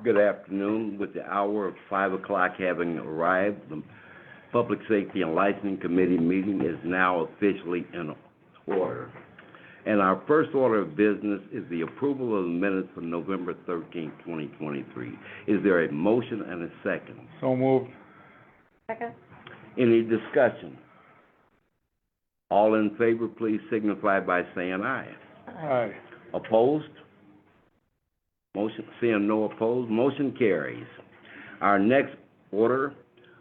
Good afternoon. With the hour of 5 o'clock having arrived, the Public Safety and Licensing Committee meeting is now officially in order. And our first order of business is the approval of the minutes for November 13th, 2023. Is there a motion and a second? So moved. Second. Any discussion? All in favor, please signify by saying aye. Aye. Opposed? Motion, seeing no opposed, motion carries. Our next order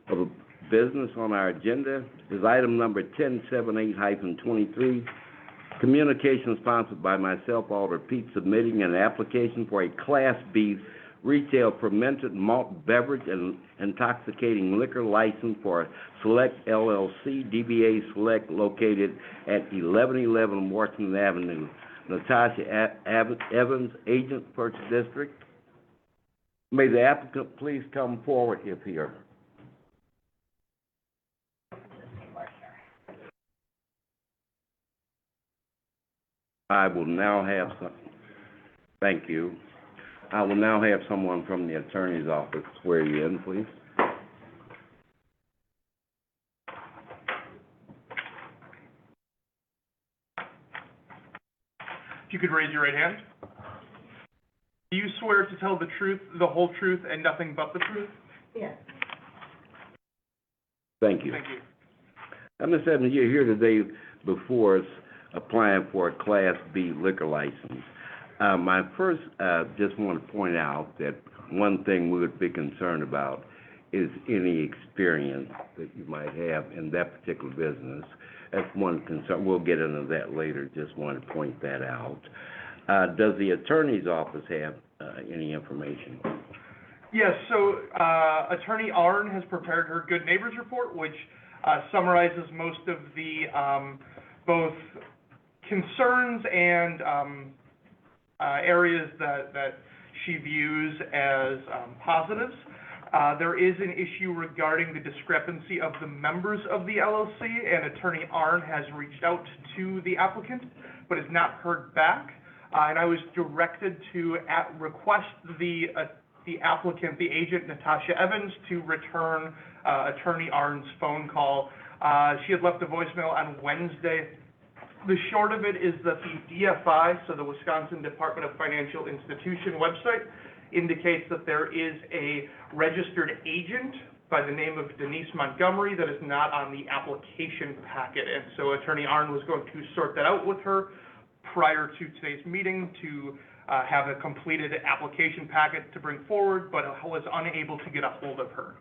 of business on our agenda is item number 1078-23, communication sponsored by myself, Alder Pete, submitting an application for a Class B retail fermented malt beverage and intoxicating liquor license for Select LLC, DBA Select, located at 1111 Washington Avenue. Natasha Evans, Agent, First District. May the applicant please come forward if here. I will now have thank you. I will now have someone from the attorney's office swear you in, please. If you could raise your right hand. Do you swear to tell the truth, the whole truth, and nothing but the truth? Yes. Thank you. Thank you. Ms. Evans, you're here today before us applying for a Class B liquor license. I first just want to point out that one thing we would be concerned about is any experience that you might have in that particular business. That's one concern. We'll get into that later. Just want to point that out. Does the attorney's office have any information? Yes, so Attorney Arn has prepared her Good Neighbors Report, which summarizes most of the both concerns and areas that she views as positives. There is an issue regarding the discrepancy of the members of the LLC, and Attorney Arn has reached out to the applicant, but has not heard back. And I was directed to request the applicant, the agent, Natasha Evans, to return Attorney Arn's phone call. She had left a voicemail on Wednesday. The short of it is that the DFI, so the Wisconsin Department of Financial Institution website, indicates that there is a registered agent by the name of Denise Montgomery that is not on the application packet. And so Attorney Arn was going to sort that out with her prior to today's meeting to have a completed application packet to bring forward, but was unable to get a hold of her.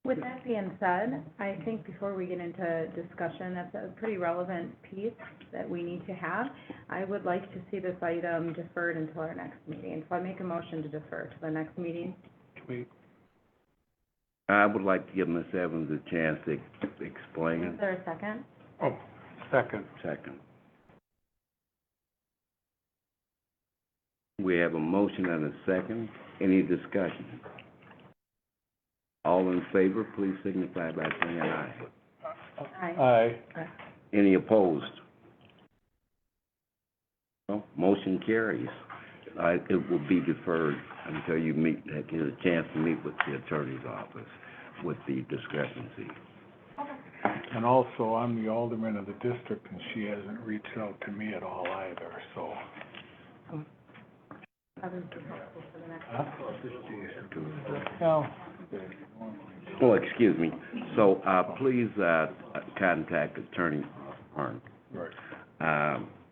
With that being said, I think before we get into discussion, that's a pretty relevant piece that we need to have. I would like to see this item deferred until our next meeting. So I make a motion to defer to the next meeting. I would like to give Ms. Evans a chance to explain it. Is there a second? Oh, second. Second. We have a motion and a second. Any discussion? All in favor, please signify by saying aye. Aye. Aye. Any opposed? No, motion carries. It will be deferred until you get a chance to meet with the attorney's office with the discrepancy. And also, I'm the alderman of the district, and she hasn't reached out to me at all either, so. That would be helpful for the next. Well. Oh, excuse me. So, please, contact Attorney Arn. Right.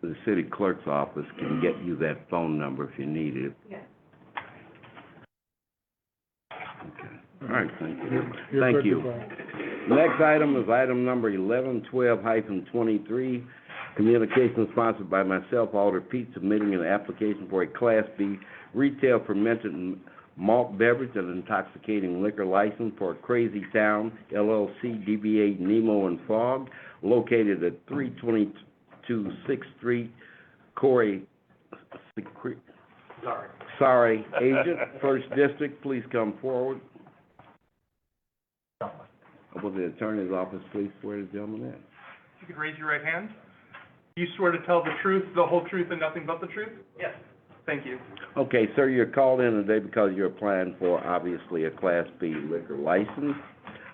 The city clerk's office can get you that phone number if you need it. Yes. Okay. All right, thank you. You're Thank good you. to go. Next item is item number 1112-23, communication sponsored by myself, Alder Pete, submitting an application for a Class B retail fermented malt beverage and intoxicating liquor license for Crazy Town LLC, DBA Nemo and Fog, located at 322 6th Street, Corey. Sorry, Agent, First District, please come forward. Will the attorney's office please swear the gentleman in? If you could raise your right hand. Do you swear to tell the truth, the whole truth, and nothing but the truth? Yes. Thank you. Okay, sir, you're called in today because you're applying for, obviously, a Class B liquor license.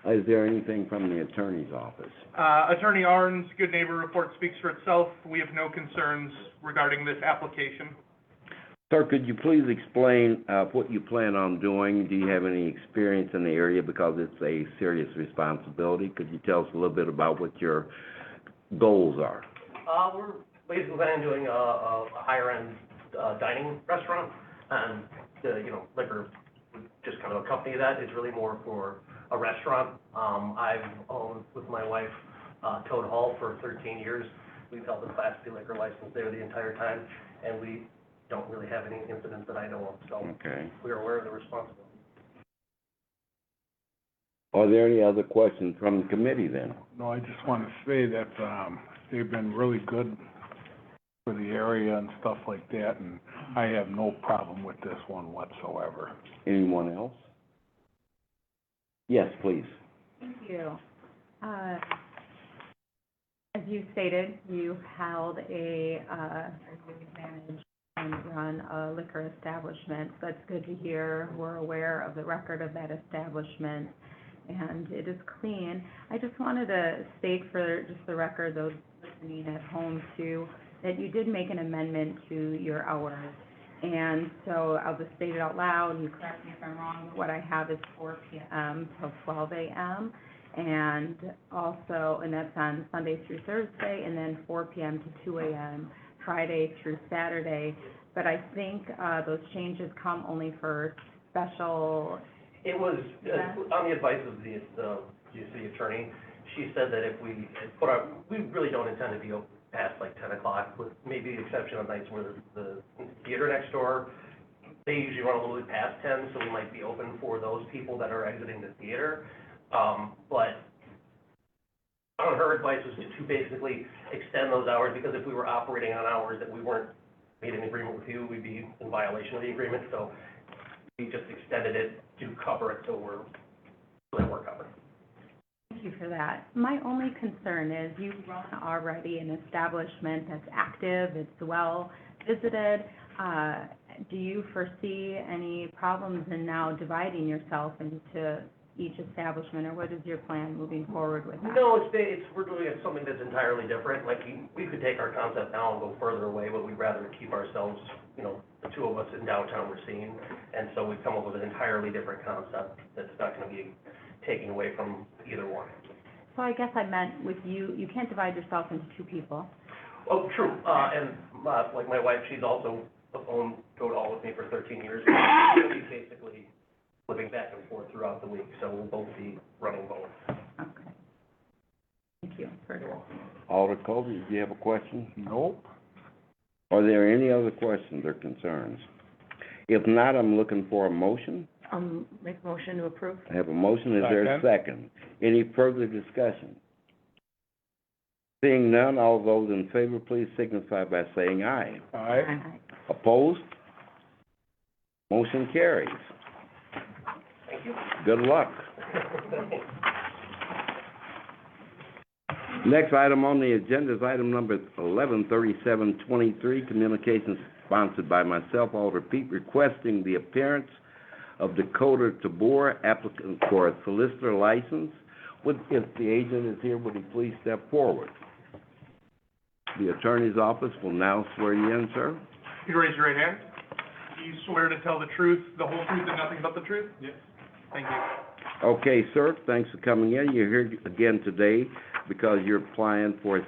Is there anything from the attorney's office? Attorney Arn's Good Neighbor report speaks for itself. We have no concerns regarding this application. Sir, could you please explain, what you plan on doing? Do you have any experience in the area, because it's a serious responsibility? Could you tell us a little bit about what your goals are? We're basically planning on doing a higher-end, dining restaurant, and liquor would just kind of accompany that. It's really more for a restaurant. I've owned, with my wife, Toad Hall for 13 years. We've held the Class B liquor license there the entire time, and we don't really have any incidents that I know of, so Okay. we're aware of the responsibility. Are there any other questions from the committee then? No, I just want to say that, they've been really good for the area and stuff like that, and I have no problem with this one whatsoever. Anyone else? Yes, please. Thank you. As you stated, you held you manage and run a liquor establishment. That's good to hear. We're aware of the record of that establishment, and it is clean. I just wanted to state for just the record, those listening at home too, that you did make an amendment to your hours. And so I'll just state it out loud, you correct me if I'm wrong, but what I have is 4 p.m. till 12 a.m. And also, and that's on Sunday through Thursday, and then 4 p.m. to 2 a.m. Friday through Saturday. But I think those changes come only for special. It was, on the advice of the city attorney, she said that if we put our, we really don't intend to be open past like 10 o'clock, with maybe the exception of nights where the theater next door, they usually run a little bit past 10, so we might be open for those people that are exiting the theater. But on her advice was to basically extend those hours, because if we were operating on hours that we weren't made an agreement with you, we'd be in violation of the agreement, so we just extended it to cover it till we're covered. Thank you for that. My only concern is you run already an establishment that's active, it's well visited. Do you foresee any problems in now dividing yourself into each establishment, or what is your plan moving forward with that? No, we're doing something that's entirely different. Like, we could take our concept now and go further away, but we'd rather keep ourselves, the two of us in downtown Racine. And so we've come up with an entirely different concept that's not gonna be taking away from either one. So I guess I meant with you can't divide yourself into two people. Oh, true, and, like my wife, she's also owned Toad Hall with me for 13 years. We'll be basically living back and forth throughout the week, so we'll both be running both. Okay. Thank you for addressing. Alder Colby, do you have a question? Nope. Are there any other questions or concerns? If not, I'm looking for a motion. Make a motion to approve. I have a motion, is there a second? Any further discussion? Seeing none, all those in favor, please signify by saying aye. Aye. Opposed? Motion carries. Thank you. Good luck. Next item on the agenda is item number 113723, communications sponsored by myself, Alder Pete, requesting the appearance of Dakota Tabor, applicant for a solicitor license. If the agent is here, would he please step forward? The attorney's office will now swear you in, sir. You raise your right hand. Do you swear to tell the truth, the whole truth, and nothing but the truth? Yes. Thank you. Okay, sir, thanks for coming in. You're here again today because you're applying for a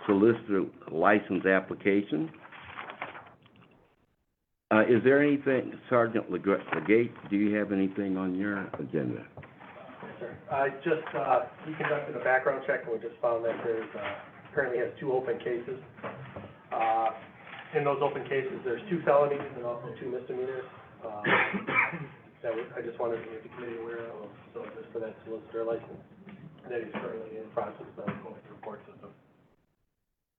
solicitor license application. Is there anything, Sergeant Legate, do you have anything on your agenda? We conducted a background check, and we just found that currently has 2 open cases. In those open cases, there's 2 felonies and also 2 misdemeanors. I just wanted to make the committee aware of, so just for that solicitor license, that he's currently in the process of going through the court system.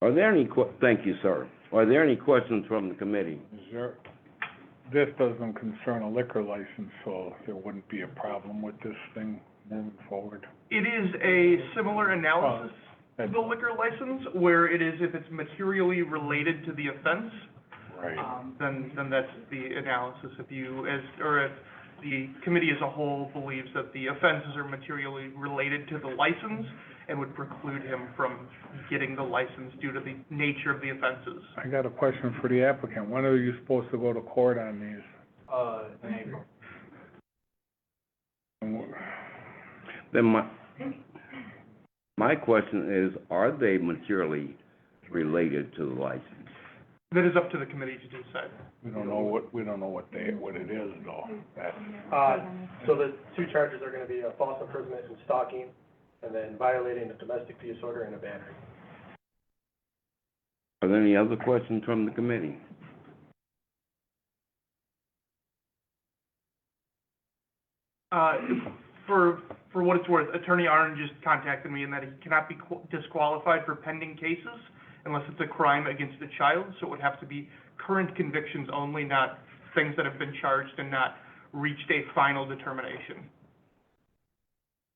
Are there any thank you, sir. Are there any questions from the committee? This doesn't concern a liquor license, so there wouldn't be a problem with this thing moving forward. It is a similar analysis to the liquor license, where it is if it's materially related to the offense. Right. then that's the analysis. If the committee as a whole believes that the offenses are materially related to the license and would preclude him from getting the license due to the nature of the offenses. I got a question for the applicant. When are you supposed to go to court on these? In April. Then my question is, are they materially related to the license? That is up to the committee to decide. We don't know what it is though. That's, So the two charges are gonna be a false imprisonment and stalking, and then violating a domestic peace order and a battery. Are there any other questions from the committee? For what it's worth, Attorney Arn just contacted me in that he cannot be disqualified for pending cases unless it's a crime against a child, so it would have to be current convictions only, not things that have been charged and not reached a final determination.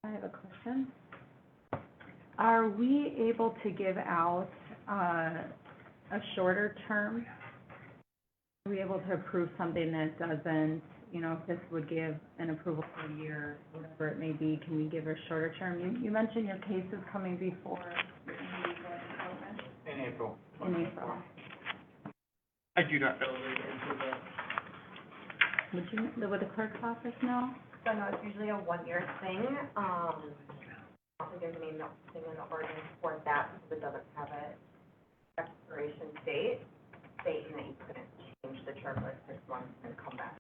I have a question. Are we able to give out, a shorter term? Are we able to approve something that doesn't, you know, if this would give an approval for a year, whatever it may be, can we give a shorter term? You mentioned your case is coming before In April. in April. I do not know the answer to that. Would the clerk's office know? So no, it's usually a one-year thing. I don't think there's any thing in the ordinance for that, because it doesn't have a expiration date, stating that you couldn't change the term for 6 months and come back.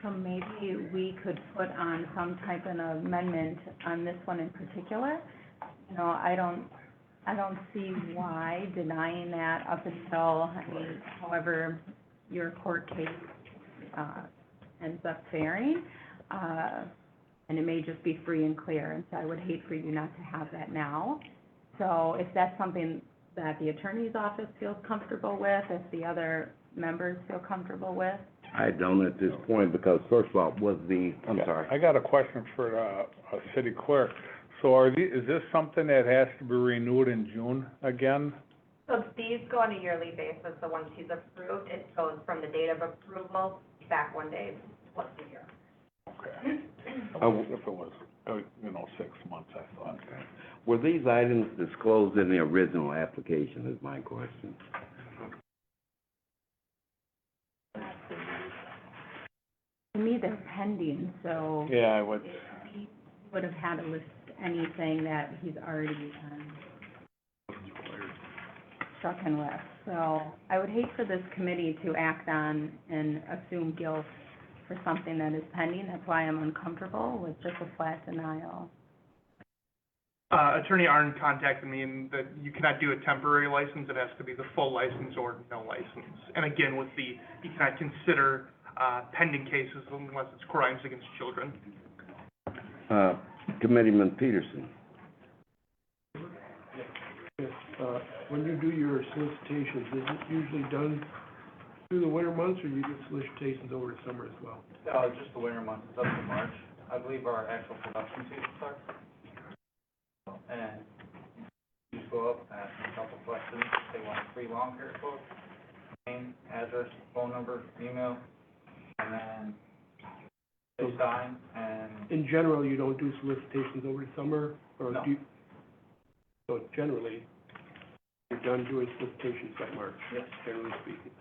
So maybe we could put on some type of amendment on this one in particular. You know, I don't see why denying that up until, I mean, however your court case, ends up faring. And it may just be free and clear, and so I would hate for you not to have that now. So if that's something that the attorney's office feels comfortable with, if the other members feel comfortable with. I don't at this point, because first of all, I'm sorry. I got a question for the city clerk. So is this something that has to be renewed in June again? So these go on a yearly basis, so once he's approved, it goes from the date of approval back 1 day plus a year. Okay. If it was, 6 months, I thought. Were these items disclosed in the original application, is my question? To me, they're pending, so Yeah, I would. he would have had to list anything that he's already, stricken with. So I would hate for this committee to act on and assume guilt for something that is pending. That's why I'm uncomfortable with just a flat denial. Attorney Arn contacted me and that you cannot do a temporary license, it has to be the full license or no license. And again, you cannot consider, pending cases unless it's crimes against children. Committeeman Peterson. Yes, when you do your solicitations, is it usually done through the winter months, or you get solicitations over the summer as well? Just the winter months, it's up to March. I believe our actual production season starts. And you just go up, ask them a couple questions, they want a free lawn care quote, name, address, phone number, email, and then they sign, and In general, you don't do solicitations over the summer, or No. do you? So generally, you're done doing solicitations by March, yes. generally speaking.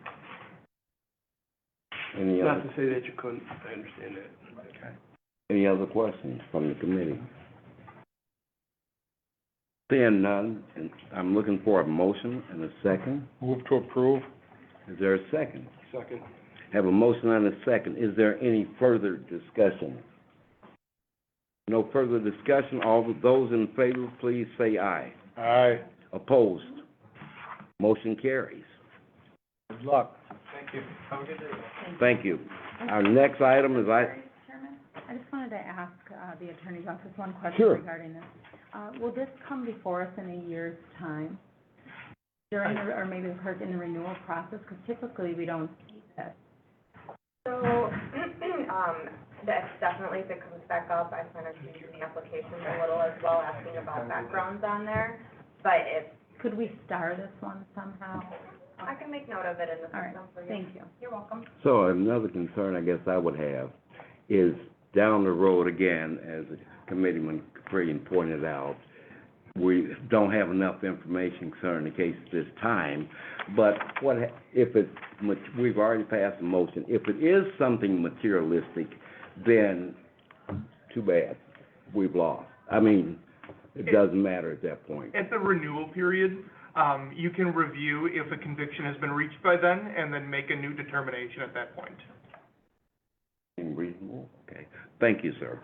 Any Not other, to say that you couldn't, I understand that. any other questions from the committee? Seeing none, and I'm looking for a motion and a second. Move to approve? Is there a second? Second. Have a motion and a second. Is there any further discussion? No further discussion. All of those in favor, please say aye. Aye. Opposed? Motion carries. Good luck. Thank you. Have a good day. Thank you. Our next item is Chairman, I just wanted to ask, the attorney's office one question Sure. regarding this. Will this come before us in a year's time? During, or maybe in the renewal process, because typically we don't see this. So, that's definitely, if it comes back up, I plan on changing the application a little as well, asking about backgrounds on there. But if, Could we star this one somehow? I can make note of it in the All right, system for you. thank you. You're welcome. So another concern I guess I would have is down the road again, as Committeeman Capri pointed out, we don't have enough information concerning the case at this time, but if it's, we've already passed a motion, if it is something materialistic, then too bad, we've lost. I mean, it doesn't matter at that point. At the renewal period, you can review if a conviction has been reached by then, and then make a new determination at that point. Reasonable, okay. Thank you, sir.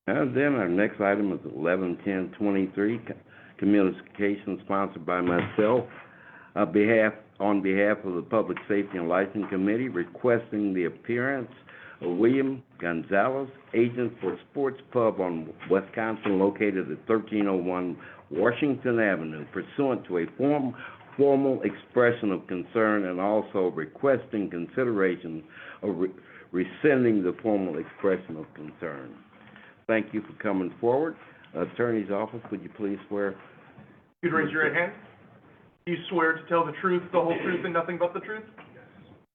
And then our next item is 11-10-23, communication sponsored by myself, on behalf of the Public Safety and Licensing Committee, requesting the appearance of William Gonzalez, agent for Sports Pub on Wisconsin, located at 1301 Washington Avenue, pursuant to a formal expression of concern, and also requesting consideration of rescinding the formal expression of concern. Thank you for coming forward. Attorney's office, would you please swear? You'd raise your right hand. Do you swear to tell the truth, the whole truth, and nothing but the truth?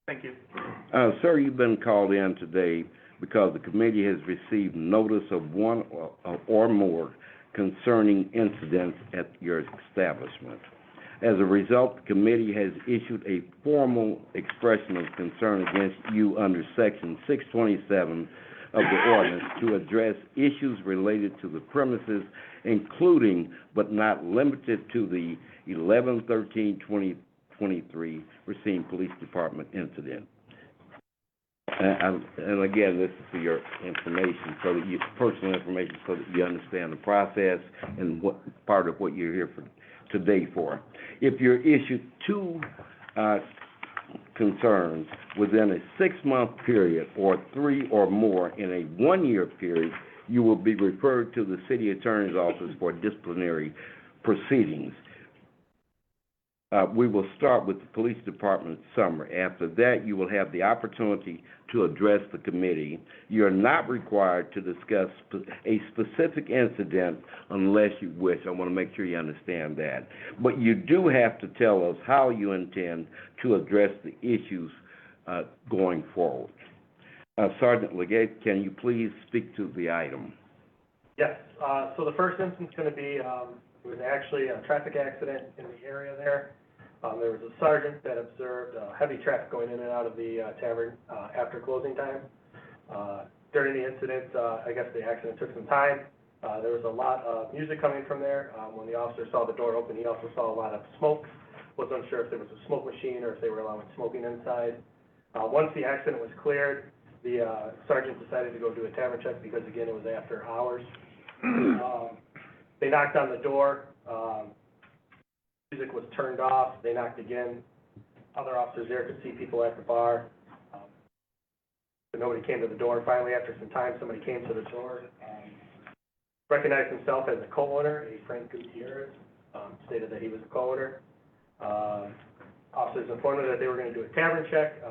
Thank you. Sir, you've been called in today because the committee has received notice of one or more concerning incidents at your establishment. As a result, the committee has issued a formal expression of concern against you under Section 627 of the ordinance to address issues related to the premises, including but not limited to the 11/13/2023 Racine Police Department incident. And again, this is for your information, so that personal information, so that you understand the process and what part of what you're here for today for. If you're issued two concerns within a 6-month period or 3 or more in a 1-year period, you will be referred to the city attorney's office for disciplinary proceedings. We will start with the police department summary. After that, you will have the opportunity to address the committee. You're not required to discuss a specific incident unless you wish. I want to make sure you understand that. But you do have to tell us how you intend to address the issues going forward. Sergeant Legate, can you please speak to the item? Yes, so the first instance is going to be, it was actually a traffic accident in the area there. There was a sergeant that observed heavy traffic going in and out of the tavern after closing time. During the incident, I guess the accident took some time. There was a lot of music coming from there. When the officer saw the door open, he also saw a lot of smoke. Wasn't sure if there was a smoke machine or if they were allowing smoking inside. Once the accident was cleared, the sergeant decided to go do a tavern check because, again, it was after hours. They knocked on the door. Music was turned off. They knocked again. Other officers there could see people at the bar, but nobody came to the door. Finally, after some time, somebody came to the door, recognized himself as a co-owner, a Frank Gutierrez, stated that he was a co-owner. Officers informed him that they were going to do a tavern check.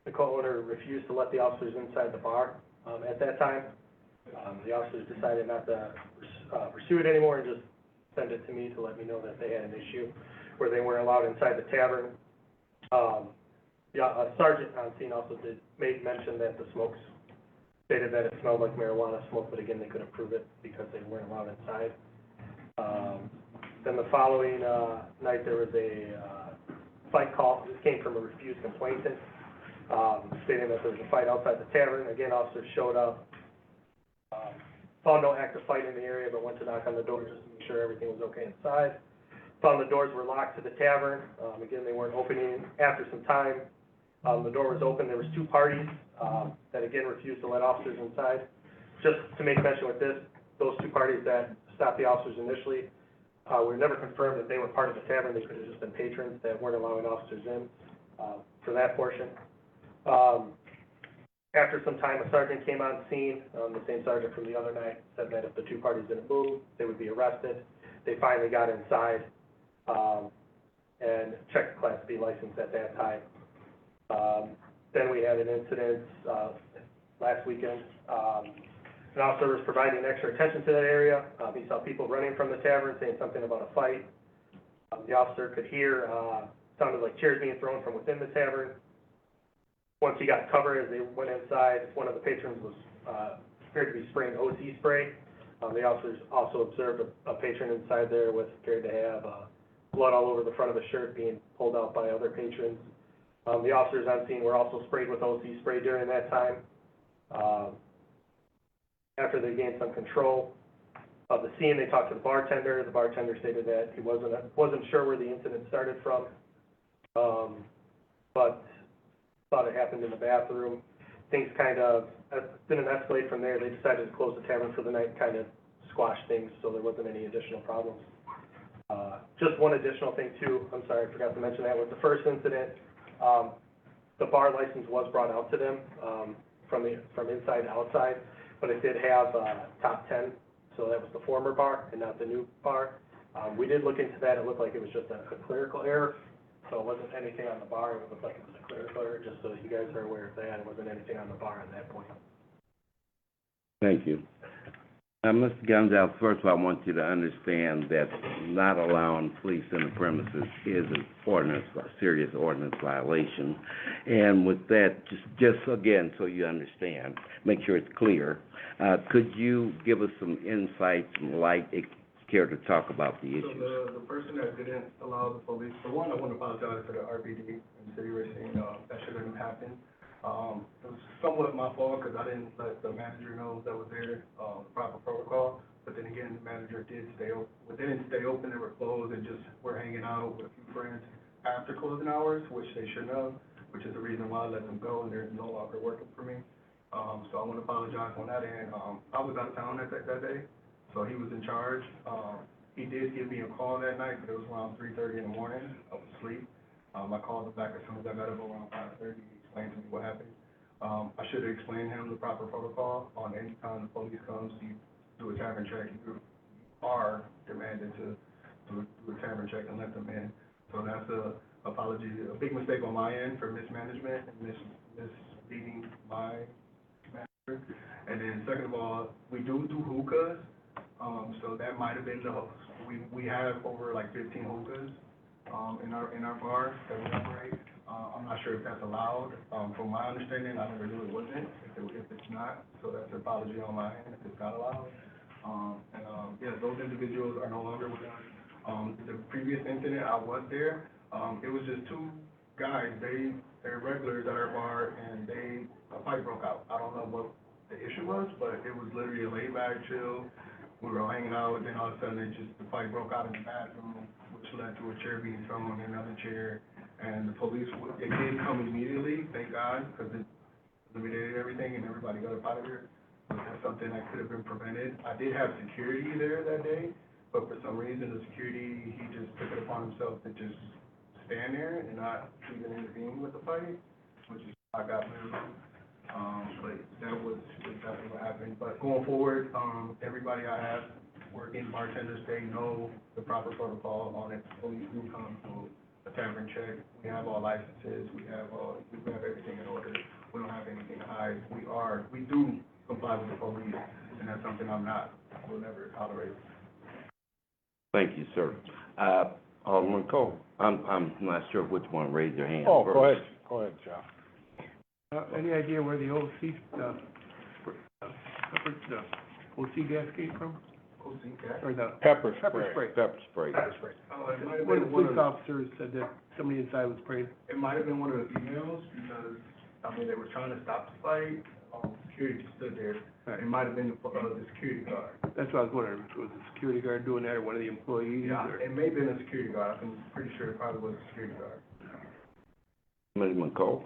The co-owner refused to let the officers inside the bar at that time. The officers decided not to pursue it anymore and just send it to me to let me know that they had an issue where they weren't allowed inside the tavern. A sergeant on scene also made mention that the smokes stated that it smelled like marijuana smoke, but again, they couldn't prove it because they weren't allowed inside. Then the following night, there was a fight call. This came from a refused complainant, stating that there was a fight outside the tavern. Again, officers showed up. Saw no active fight in the area, but went to knock on the door just to make sure everything was okay inside. Found the doors were locked to the tavern. Again, they weren't opening. After some time, the door was open. There was 2 parties that, again, refused to let officers inside. Just to make mention with this, those 2 parties that stopped the officers initially were never confirmed that they were part of the tavern. They could have just been patrons that weren't allowing officers in for that portion. After some time, a sergeant came on scene, the same sergeant from the other night, said that if the 2 parties didn't move, they would be arrested. They finally got inside and checked the Class B license at that time. Then we had an incident last weekend. An officer was providing extra attention to that area. He saw people running from the tavern, saying something about a fight. The officer could hear, sounded like chairs being thrown from within the tavern. Once he got cover, as they went inside, one of the patrons was, appeared to be spraying OC spray. The officers also observed a patron inside there with, appeared to have, blood all over the front of his shirt being pulled out by other patrons. The officers on scene were also sprayed with OC spray during that time. After they gained some control of the scene, they talked to the bartender. The bartender stated that he wasn't sure where the incident started from, but thought it happened in the bathroom. Things kind of didn't escalate from there. They decided to close the tavern for the night, kind of squash things so there wasn't any additional problems. Just one additional thing too, I'm sorry, I forgot to mention that, was the first incident, the bar license was brought out to them, from inside to outside, but it did have, top 10, so that was the former bar and not the new bar. We did look into that, it looked like it was just a clerical error, so it wasn't anything on the bar, it looked like it was a clerical error, just so that you guys are aware of that, it wasn't anything on the bar at that point. Thank you. Mr. Gonzalez, first of all, I want you to understand that not allowing police in the premises is an ordinance, a serious ordinance violation. And with that, just again, so you understand, make sure it's clear, could you give us some insight, some light, care to talk about the issues? So the person that didn't allow the police, for one, I want to apologize for the RBD and City Racing, that shouldn't have happened. It was somewhat my fault because I didn't let the manager know that was there, the proper protocol. But then again, the manager didn't stay open, they were closed and just were hanging out with a few friends after closing hours, which they shouldn't have, which is the reason why I let them go and they're no longer working for me. So I want to apologize on that end. I was out of town that day, so he was in charge. He did give me a call that night, but it was around 3:30 in the morning. I was asleep. I called him back as soon as I got up around 5:30. Explained to me what happened. I should have explained him the proper protocol on any time the police comes, you do a tavern check, you are demanded to do a tavern check and let them in. So that's a apology, a big mistake on my end for mismanagement and misleading my manager. And then second of all, we do hookahs, so that might have been the host. We have over like 15 hookahs in our bar that we operate. I'm not sure if that's allowed. From my understanding, I never knew it wasn't, if it's not, so that's an apology on my end if it's not allowed. Yeah, those individuals are no longer with us. The previous incident, I was there. It was just two guys, they're regulars at our bar, and a fight broke out. I don't know what the issue was, but it was literally a laid back chill. We were all hanging out, then all of a sudden the fight broke out in the bathroom, which led to a chair being thrown and another chair. And the police, it did come immediately, thank God, because it eliminated everything and everybody got up out of here. But that's something that could have been prevented. I did have security there that day, but for some reason, the security, he just took it upon himself to just stand there and not even intervene with the fight, which is how I got moved. But that was exactly what happened. But going forward, everybody I have working, bartenders, they know the proper protocol on it. Police do come to a tavern check. We have all licenses. We have everything in order. We don't have anything to hide. We do comply with the police, and that's something I will never tolerate. Thank you, sir. Alderman Cole, I'm not sure which one raised their hand first. Oh, go ahead, Jeff. Any idea where the OC gas came from? OC gas? Or the Pepper pepper spray. spray? Pepper spray. Oh, it might have One of been the one police of, officers said that somebody inside was spraying. it might have been one of the females, because, they were trying to stop the fight, security stood there. It might have been the security guard. That's what I was wondering, if it was the security guard doing that or one of the employees Yeah, or? it may have been a security guard. I'm pretty sure it probably was a security guard. Mr. McCall?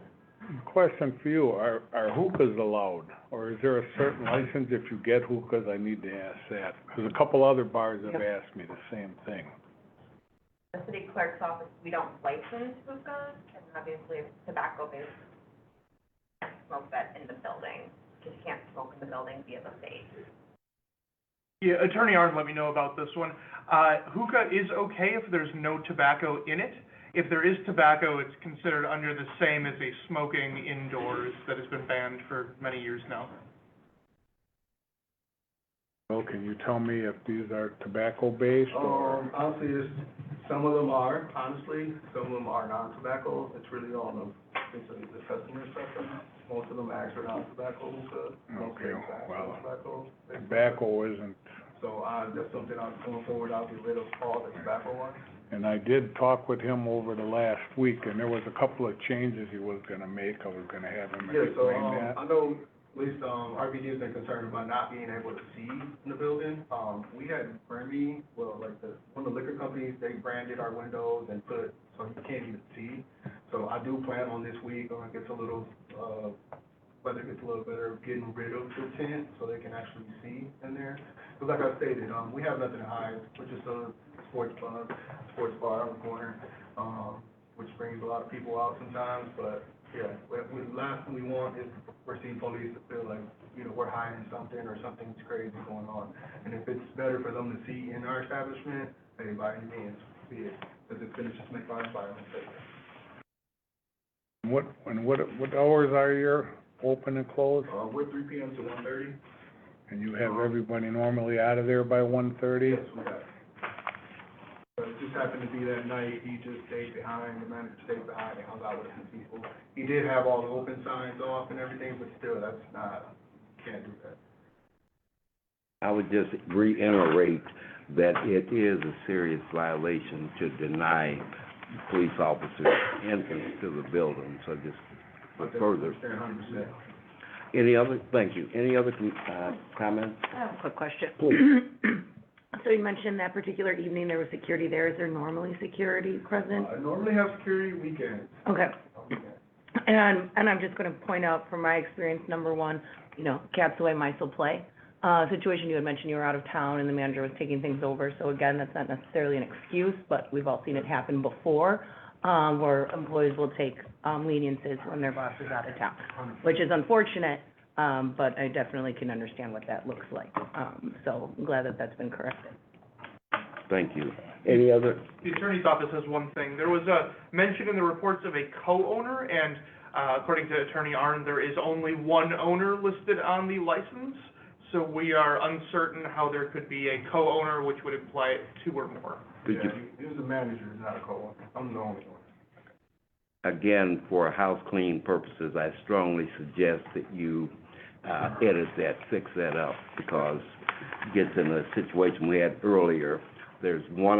Question for you, are hookahs allowed? Or is there a certain license if you get hookahs? I need to ask that. Because a couple other bars have asked me the same thing. The city clerk's office, we don't license hookahs, and obviously it's tobacco-based. Can't smoke that in the building, because you can't smoke in the building via the state. Yeah, Attorney Arndt let me know about this one. Hookah is okay if there's no tobacco in it. If there is tobacco, it's considered under the same as a smoking indoors that has been banned for many years now. Well, can you tell me if these are tobacco-based or? Honestly, it's Some of them are, honestly, some of them are non-tobacco. It's really on the customer's preference. Most of them ask for non-tobacco hookah. Most of Okay, them ask for well, tobacco. tobacco isn't, So, that's something going forward, I'll get rid of all the tobacco ones. and I did talk with him over the last week, and there was a couple of changes he was gonna make. I was gonna have him Yeah, so, explain that. I know, at least, RBD has been concerned about not being able to see in the building. We had Remy, well, like one of the liquor companies, they branded our windows and put, so you can't even see. So I do plan on this week, when it gets a little, weather gets a little better, getting rid of the tent so they can actually see in there. Because like I stated, we have nothing to hide, we're just a sports bar on the corner, which brings a lot of people out sometimes, but yeah, the last thing we want is we're seeing police that feel like, we're hiding something or something's crazy going on. And if it's better for them to see in our establishment, hey, by any means, be it, because it's gonna just make our environment safer. What hours are you open and closed? We're 3 PM to 1:30. And you have everybody normally out of there by 1:30? Yes, we have. But it just happened to be that night, he just stayed behind, the manager stayed behind and hung out with some people. He did have all the open signs off and everything, but still, that's not, can't do that. I would just reiterate that it is a serious violation to deny police officers entrance to the building, so just for further. Understand 100%. Thank you, any other, comments? I have a quick question. Please. So you mentioned that particular evening there was security there. Is there normally security present? I normally have security weekends. Okay. On weekends. And I'm just gonna point out from my experience, number one, cats away, mice will play. Situation you had mentioned, you were out of town and the manager was taking things over, so again, that's not necessarily an excuse, but we've all seen it happen before, where employees will take, leniences when their boss is out of town, which is unfortunate, but I definitely can understand what that looks like. So I'm glad that that's been corrected. Thank you. Any other? The attorney's office has one thing. There was a mention in the reports of a co-owner, and, according to Attorney Arnn, there is only one owner listed on the license. So we are uncertain how there could be a co-owner, which would imply 2 or more. Could Yeah, you, he was a manager, not a co-owner. I'm the only one. again, for house cleaning purposes, I strongly suggest that you, edit that, fix that up, because it gets in a situation we had earlier. There's one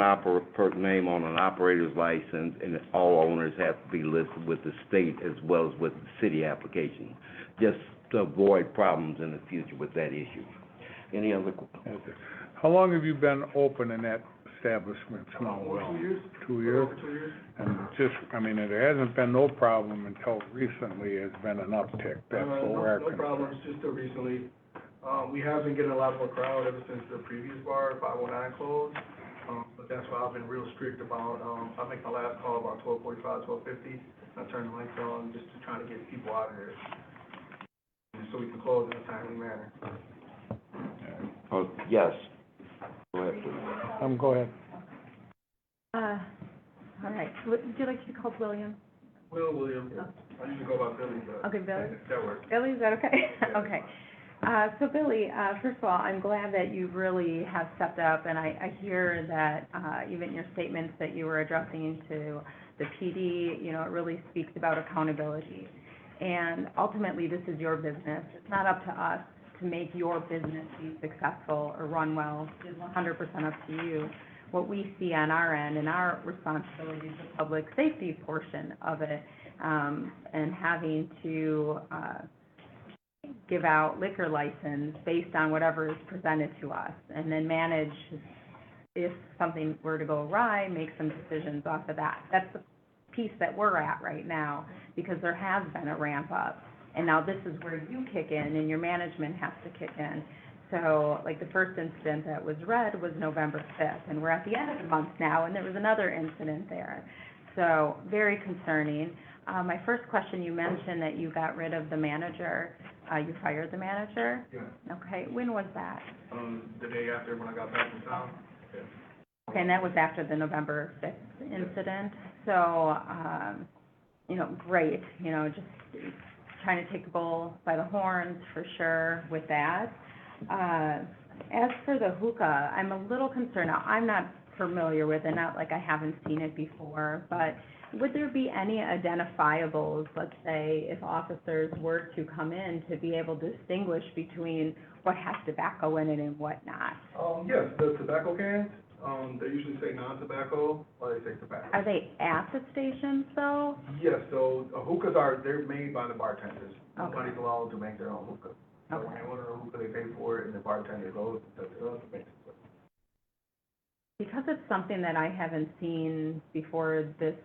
name on an operator's license, and all owners have to be listed with the state as well as with the city application, just to avoid problems in the future with that issue. Any other? How long have you been open in that establishment now, Over Will? 2 years. 2 years? Over 2 years. And there hasn't been no problem until recently, it's been an uptick, that's what we're No problems, just till recently. We have been getting a lot more crowd ever since the previous bar, 519 closed. But that's why I've been real strict about, I make my last call about 12:45, 12:50. I turn the lights on just to try to get people out of there, so we can close in a timely manner. Yes. Go ahead, please. Go ahead. All right, would you like to be called William? William, I usually go by Billy, but. Okay, Billy? That works. Billy, is that okay? Yeah. Okay. So Billy, first of all, I'm glad that you really have stepped up, and I hear that, even in your statements that you were addressing to the PD, it really speaks about accountability. And ultimately, this is your business. It's not up to us to make your business be successful or run well. It's 100% up to you. What we see on our end and our responsibility is the public safety portion of it, and having to, give out liquor license based on whatever is presented to us, and then manage, if something were to go awry, make some decisions off of that. That's the piece that we're at right now, because there has been a ramp up, and now this is where you kick in and your management has to kick in. So, like, the first incident that was read was November 5th, and we're at the end of the month now, and there was another incident there. So, very concerning. My first question, you mentioned that you got rid of the manager. You fired the manager? Yeah, Okay, when was that? the day after when I got back from town. Yeah. Okay, and that was after the November 5th incident. So, great, just trying to take the bull by the horns for sure with that. As for the hookah, I'm a little concerned. Now, I'm not familiar with it, not like I haven't seen it before, but would there be any identifiables, let's say, if officers were to come in, to be able to distinguish between what has tobacco in it and what not? Yes, the tobacco cans, they usually say non-tobacco, or they say tobacco. Are they at the stations, though? Yes, so hookahs they're made by the bartenders. Nobody's allowed to make their own hookah. So when they order a hookah, they pay for it, and the bartender goes and sets it up and makes it. Because it's something that I haven't seen before this,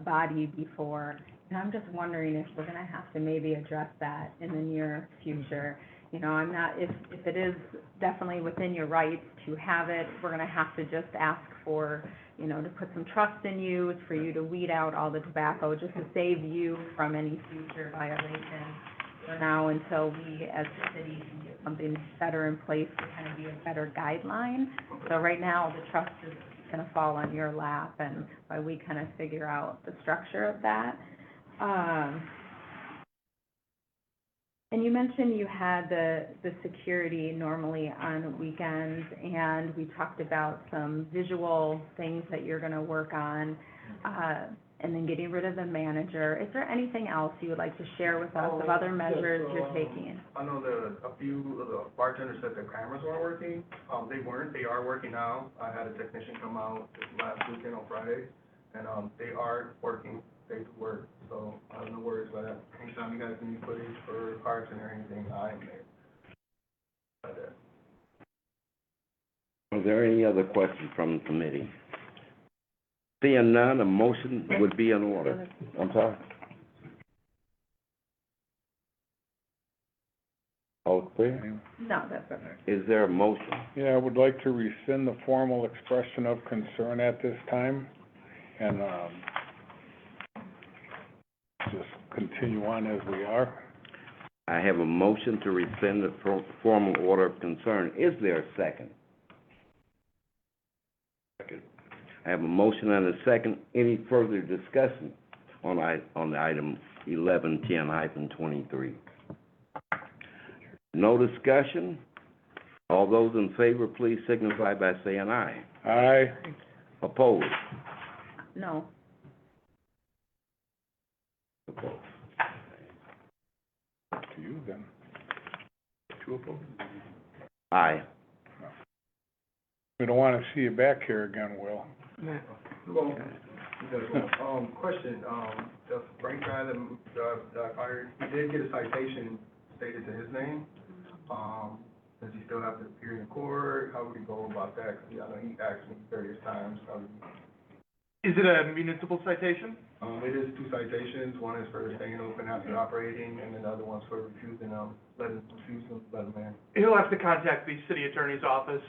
body before, and I'm just wondering if we're gonna have to maybe address that in the near future. You know, I'm not, if it is definitely within your rights to have it, we're gonna have to just ask for, you know, to put some trust in you, for you to weed out all the tobacco, just to save you from any future violation for now, until we as a city can get something better in place to kind of be a better guideline. So right now, the trust is gonna fall on your lap, and while we kind of figure out the structure of that. And you mentioned you had the security normally on weekends, and we talked about some visual things that you're gonna work on, and then getting rid of the manager. Is there anything else you would like to share with us of other measures you're taking? I know a few of the bartenders said their cameras weren't working. They weren't, they are working now. I had a technician come out last weekend on Friday, and, they are working, they do work, so I have no worries about that. Anytime you guys need footage for parks and or anything, I am there. Like that. Are there any other questions from the committee? Seeing none, a motion would be in order. I'm sorry? All clear? No, that's okay. Is there a motion? Yeah, I would like to rescind the formal expression of concern at this time, and, just continue on as we are. I have a motion to rescind the formal order of concern. Is there a second? Second. I have a motion and a second. Any further discussion on the item 1110-23? No discussion? All those in favor, please signify by saying aye. Aye. Opposed? No. Opposed. Up to you then. Two opposed? Aye. We don't wanna see you back here again, Will. Well, question, the Frank guy that I fired, he did get a citation stated to his name. Does he still have to appear in court? How would he go about that? 'Cause I know he asked me various times. Is it a municipal citation? It is two citations. One is for staying open after operating, and then the other one's for refusing, let him in. He'll have to contact the city attorney's office,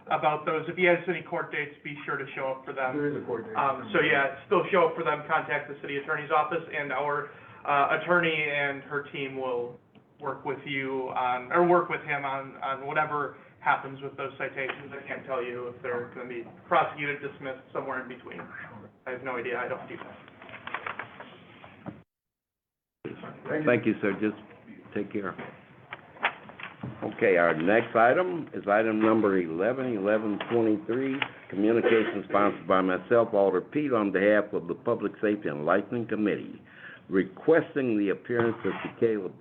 about those. If he has any court dates, be sure to show up for them. There is a court date. So yeah, still show up for them, contact the city attorney's office, and our, attorney and her team will work with you on, or work with him on whatever happens with those citations. I can't tell you if they're gonna be prosecuted, dismissed, somewhere in between. I have no idea, I don't do that. Thank you, sir. Just take care. Okay, our next item is item number 1123, communication sponsored by myself, Alder Pete, on behalf of the Public Safety and Licensing Committee, requesting the appearance of Caleb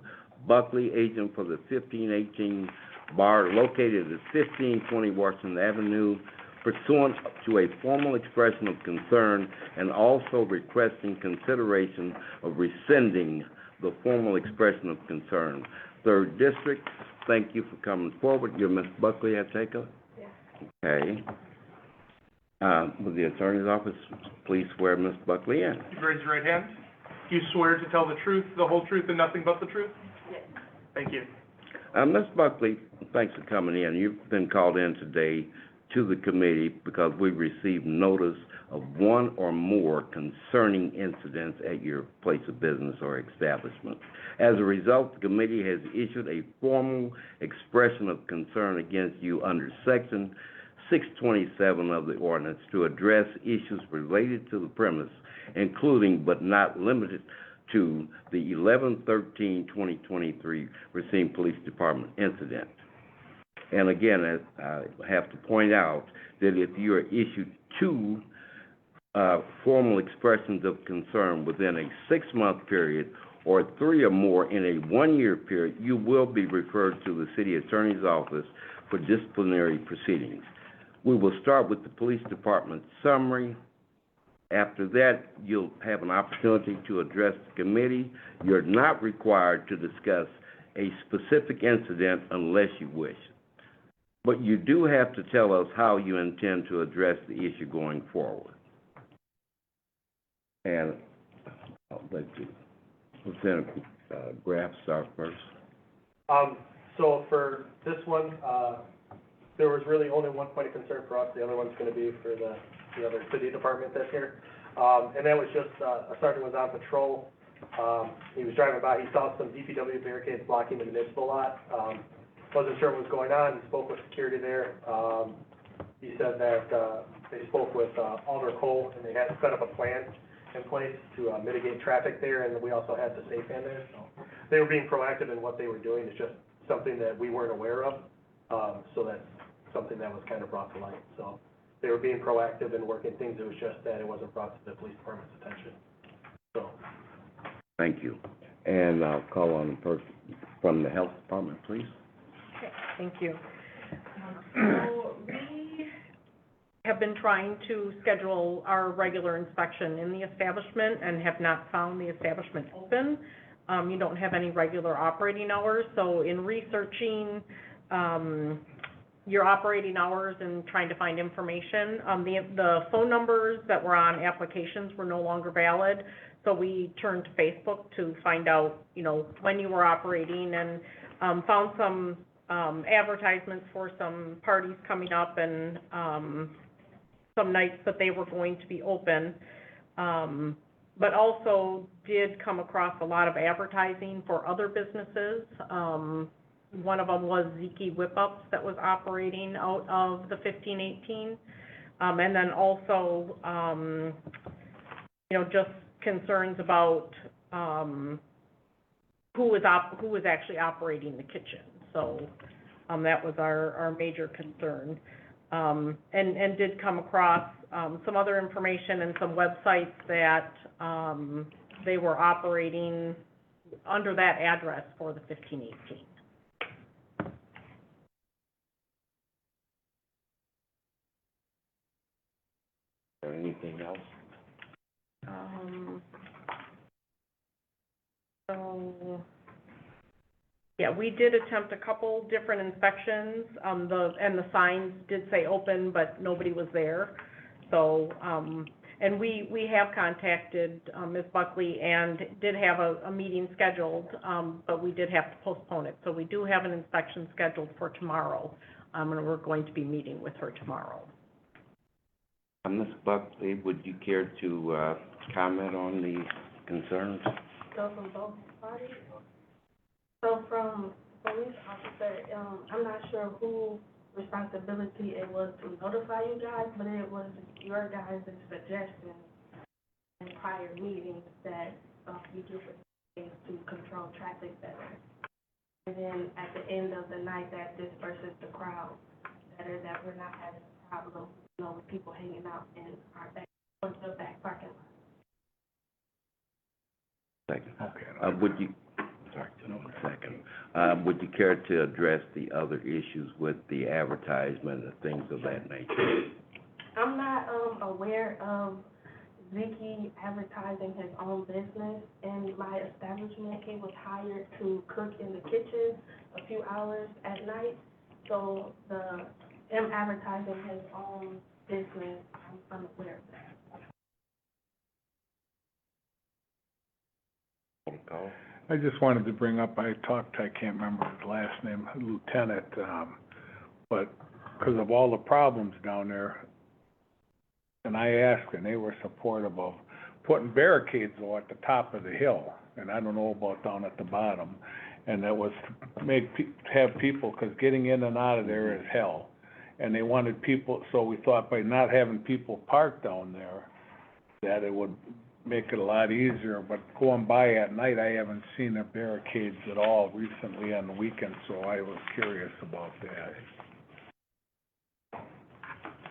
Buckley, agent for the 1518 bar located at 1520 Washington Avenue, pursuant to a formal expression of concern, and also requesting consideration of rescinding the formal expression of concern. Third District, thank you for coming forward. You're Ms. Buckley, I take it? Yes. Okay. Will the attorney's office please swear Ms. Buckley in? You raise your right hand. Do you swear to tell the truth, the whole truth, and nothing but the truth? Yes. Thank you. Ms. Buckley, thanks for coming in. You've been called in today to the committee because we received notice of one or more concerning incidents at your place of business or establishment. As a result, the committee has issued a formal expression of concern against you under Section 627 of the ordinance to address issues related to the premise, including but not limited to the 11/13/2023 Racine Police Department incident. And again, I have to point out that if you are issued two formal expressions of concern within a 6-month period or 3 or more in a 1-year period, you will be referred to the city attorney's office for disciplinary proceedings. We will start with the police department summary. After that, you'll have an opportunity to address the committee. You're not required to discuss a specific incident unless you wish. But you do have to tell us how you intend to address the issue going forward. And I'll let you, Lieutenant Graff, start first. So for this one, there was really only one point of concern for us. The other one's gonna be for the other city department that's here. And that was just, a sergeant was on patrol. He was driving by, he saw some DPW barricades blocking the municipal lot. Wasn't sure what was going on. He spoke with security there. He said that, they spoke with, Alder Cole, and they had set up a plan in place to, mitigate traffic there, and we also had the safe hand there. So they were being proactive in what they were doing. It's just something that we weren't aware of. So that's something that was kind of brought to light. So they were being proactive in working things. It was just that it wasn't brought to the police department's attention. So. Thank you. And I'll call on the person from the health department, please. Okay, thank you. So we have been trying to schedule our regular inspection in the establishment and have not found the establishment open. You don't have any regular operating hours, so in researching, your operating hours and trying to find information, the phone numbers that were on applications were no longer valid, so we turned to Facebook to find out, you know, when you were operating, and found some advertisements for some parties coming up and some nights that they were going to be open, but also did come across a lot of advertising for other businesses. One of them was Zeke Whip Ups that was operating out of the 1518. And then also, you know, just concerns about, who was actually operating the kitchen. So, that was our major concern. And did come across, some other information and some websites that, they were operating under that address for the 1518. Anything else? So, yeah, we did attempt a couple different inspections, and the signs did say open, but nobody was there. So, and we have contacted, Ms. Buckley and did have a meeting scheduled, but we did have to postpone it. So we do have an inspection scheduled for tomorrow, and we're going to be meeting with her tomorrow. Ms. Buckley, would you care to comment on the concerns? So from both parties? So from police officer, I'm not sure whose responsibility it was to notify you guys, but it was your guys' suggestion in prior meetings that you do things to control traffic better. And then at the end of the night, that disperses the crowd better, that we're not having a problem, you know, with people hanging out in our back parking lot. Second. Okay. Would you, sorry, second. Would you care to address the other issues with the advertisement and things of that nature? I'm not aware of Zeke advertising his own business. In my establishment, he was hired to cook in the kitchen a few hours at night. So him advertising his own business, I'm unaware of that. I just wanted to bring up, I can't remember his last name, Lieutenant, but because of all the problems down there, and I asked, and they were supportive of putting barricades though at the top of the hill, and I don't know about down at the bottom, and that was to have people, because getting in and out of there is hell, and they wanted people, so we thought by not having people parked down there, that it would make it a lot easier, but going by at night, I haven't seen the barricades at all recently on the weekend, so I was curious about that.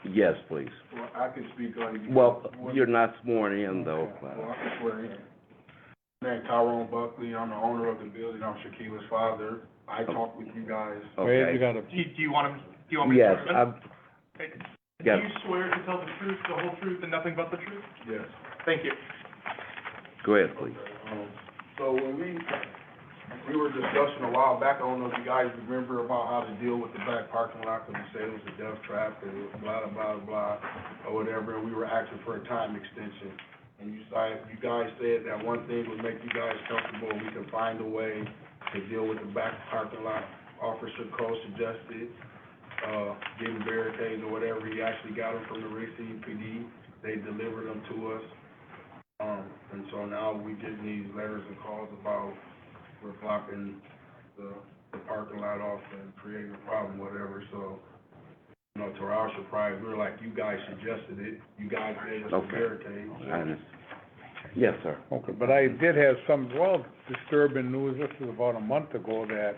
Yes, please. Well, I can speak on. Well, you're not sworn in, though. Well, I can swear in. My name's Tyrone Buckley, I'm the owner of the building, I'm Shaquila's father. I talked with you guys. Wait, Okay. you gotta, Do you want me to? Yes, start? Okay. Do yes. you swear to tell the truth, the whole truth, and nothing but the truth? Yes. Thank you. Go ahead, please. So when we were discussing a while back, I don't know if you guys remember about how to deal with the back parking lot, because we said it was a death trap, and blah, blah, blah, or whatever, and we were asking for a time extension. And you guys said that one thing would make you guys comfortable, and we can find a way to deal with the back parking lot. Officer Cole suggested, getting barricades or whatever, he actually got them from the Racine PD, they delivered them to us. And so now we get these letters and calls about we're blocking the parking lot off and creating a problem, whatever, so, you know, to our surprise, we were like, you guys suggested it, you guys made us a Okay. barricade. I understand. Yes, sir. okay, but I did have some, well, disturbing news, this was about a month ago, that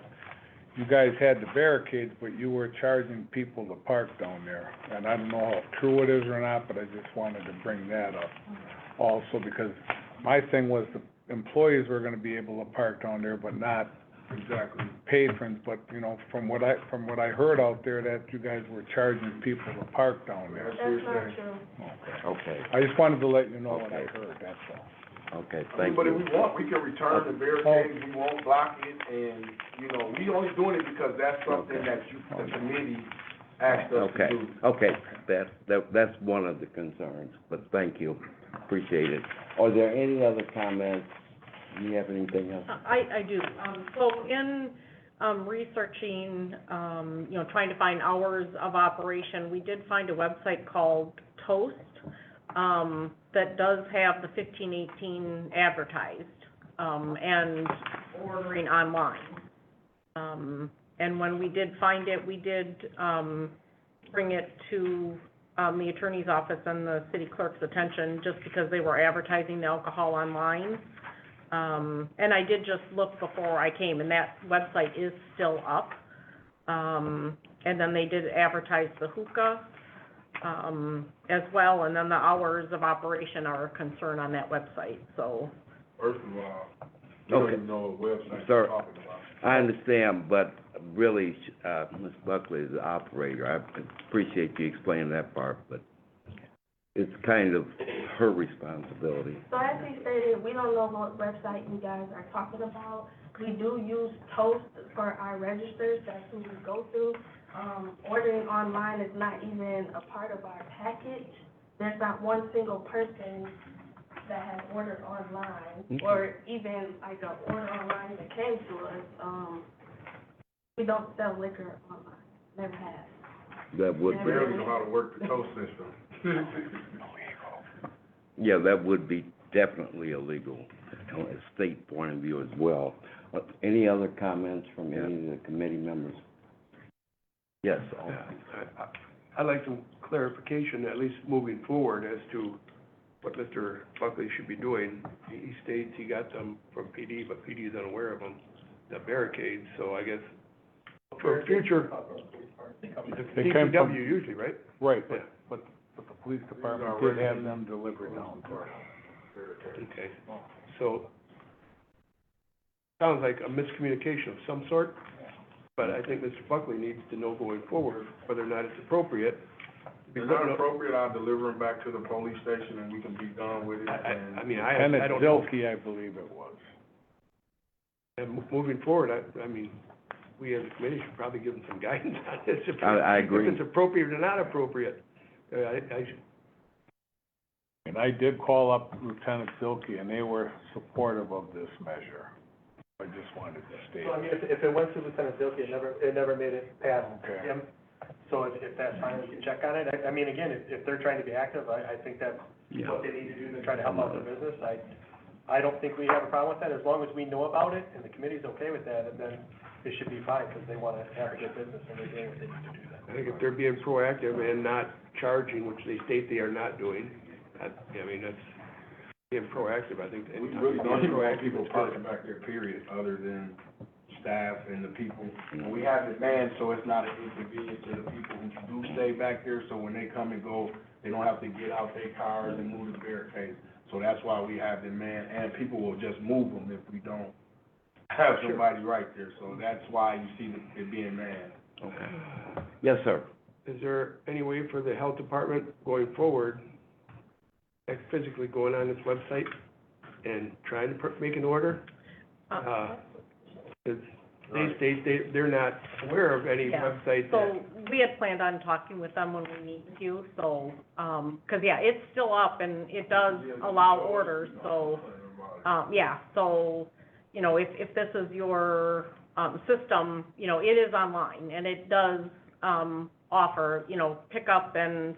you guys had the barricades, but you were charging people to park down there. And I don't know how true it is or not, but I just wanted to bring that up also, because my thing was the employees were gonna be able to park down there, but not Exactly. patrons, but, you know, from what I heard out there, that you guys were charging people to park down there. That's what you're saying. true. Okay, I just wanted to let you know what I Okay. heard, that's all. okay, I mean, thank but if you. we want, we can return the barricades, we won't block it, and, you know, we only doing it because that's something Okay. that the committee asked us to Okay, do. okay, that's one of the concerns, but thank you, appreciate it. Are there any other comments? Do you have anything else? I do. So in, researching, you know, trying to find hours of operation, we did find a website called Toast, that does have the 1518 advertised, and ordering online. And when we did find it, we did, bring it to, the attorney's office and the city clerk's attention, just because they were advertising the alcohol online. And I did just look before I came, and that website is still up. And then they did advertise the hookah, as well, and then the hours of operation are a concern on that website, so. First of all, we don't Okay. even know what website Sir, you're talking about. I understand, but really, Ms. Buckley is the operator. I appreciate you explaining that part, but it's kind of her responsibility. So as he stated, we don't know what website you guys are talking about. We do use Toast for our registers, that's who we go through. Ordering online is not even a part of our package. There's not one single person that has ordered online, or even like an order online that came to us. We don't sell liquor online, never have. That would We be, barely know how to work the toast system. yeah, that would be definitely illegal, from a state point of view as well. Any other comments from any of the committee members? Yes, Alderman. I'd like some clarification, at least moving forward, as to what Mr. Buckley should be doing. He states he got them from PD, but PD is unaware of them, the barricades, so I guess for future, They came from- DPW usually, right? Right, Yeah. but the police department did have them delivered down there. Okay, so, sounds like a miscommunication of some sort, but I think Mr. Buckley needs to know going forward whether or not it's appropriate. If it's not appropriate, I'll deliver them back to the police station and we can be done with it. I mean, I Kenneth don't know. Zilke, I believe it was. And moving forward, I mean, we as a committee should probably give them some guidance on this. I agree. If it's appropriate or not appropriate. And I did call up Lieutenant Zilke, and they were supportive of this measure. I just wanted to state. So, I mean, if it went to Lieutenant Zilke, it never made it past Okay. him. So if that's fine, we can check on it. I mean, again, if they're trying to be active, I think that's Yeah. what they need to do to try to help out their business. I don't think we have a problem with that, as long as we know about it and the committee's okay with that, and then it should be fine, because they wanna have a good business and they're doing what they need to do that. I think if they're being proactive and not charging, which they state they are not doing, I mean, that's, being proactive, I think, We anytime really you're don't being even want proactive, people it's good. parking back there, period, other than staff and the people. And we have it manned, so it's not an inconvenience to the people who do stay back there, so when they come and go, they don't have to get out their cars and move the barricades. So that's why we have them manned, and people will just move them if we don't have somebody right there. So that's why you see it being manned. Okay. Yes, sir. Is there any way for the health department going forward, like physically going on this website and trying to make an order? 'Cause they're not aware of any Yeah. website that. So we had planned on talking with them when we meet you, so, 'cause yeah, it's still up and it does allow orders, so, yeah, so, you know, if this is your, system, you know, it is online and it does, offer, you know, pickup and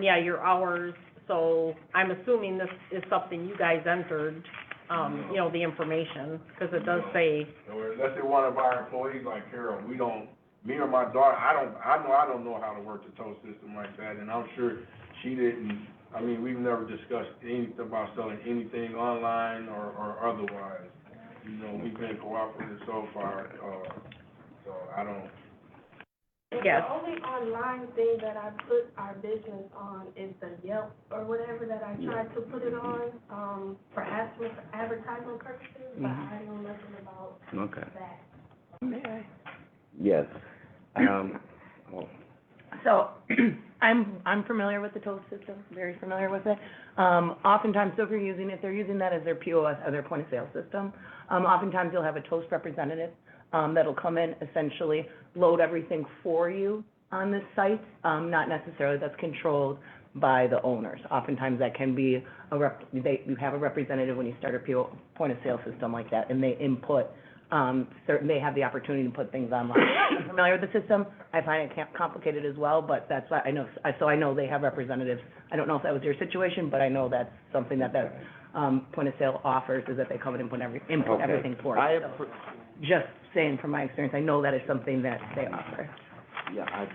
yeah, your hours. So I'm assuming this is something you guys entered, you know, the information, 'cause it does say, Or unless they're one of our employees like Carol, we don't, me or my daughter, I don't know how to work the tow system like that, and I'm sure she didn't, I mean, we've never discussed anything about selling anything online or otherwise. You know, we've been cooperative so far, so I don't. yes. The only online thing that I put our business on is the Yelp or whatever that I tried to put it on, for advertisement purposes, but I know nothing about Okay. that. Yes. Well, So, I'm familiar with the toll system, very familiar with it. Oftentimes, so if they're using that as their POS, as their point of sale system, oftentimes you'll have a Toast representative, that'll come in, essentially load everything for you on this site, not necessarily that's controlled by the owners. Oftentimes that can be you have a representative when you start a point of sale system like that, and they input, they have the opportunity to put things online. I'm familiar with the system, I find it complicated as well, but that's why I know they have representatives. I don't know if that was your situation, but I know that's something that point of sale offers, is that they come in and input Okay. everything for you. So, just saying from my experience, I know that is something that they offer. yeah,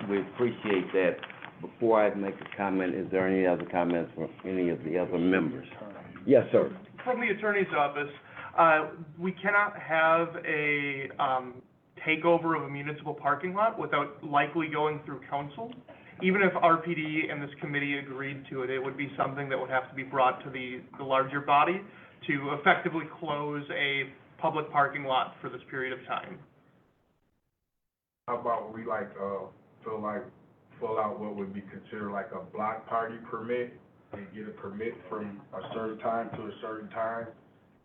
we appreciate that. Before I make a comment, is there any other comments from any of the other members? Yes, sir. From the attorney's office, we cannot have a, takeover of a municipal parking lot without likely going through council. Even if RPD and this committee agreed to it, it would be something that would have to be brought to the larger body to effectively close a public parking lot for this period of time. How about we fill out what would be considered like a block party permit and get a permit from a certain time to a certain time?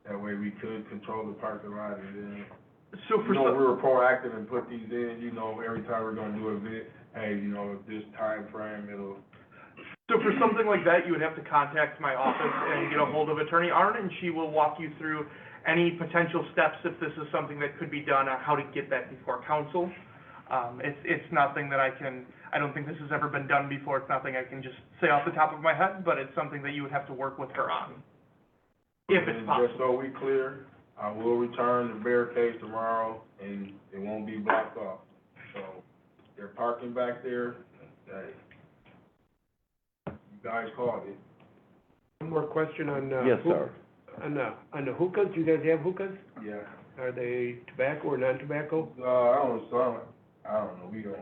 That way we could control the parking lot and then, So for we some, were proactive and put these in, you know, every time we're gonna do an event, hey, you know, this time frame, So for something like that, you would have to contact my office and get a hold of Attorney Arndt, and she will walk you through any potential steps if this is something that could be done on how to get that before council. It's nothing that I don't think this has ever been done before. It's nothing I can just say off the top of my head, but it's something that you would have to work with her on, if it's And possible. just so we clear, I will return the barricades tomorrow, and it won't be blocked off. So, they're parking back there, hey, you guys called it. One more question on, Yes, sir. On the hookahs, do you guys have hookahs? Yeah. Are they tobacco or non-tobacco? I don't know, we don't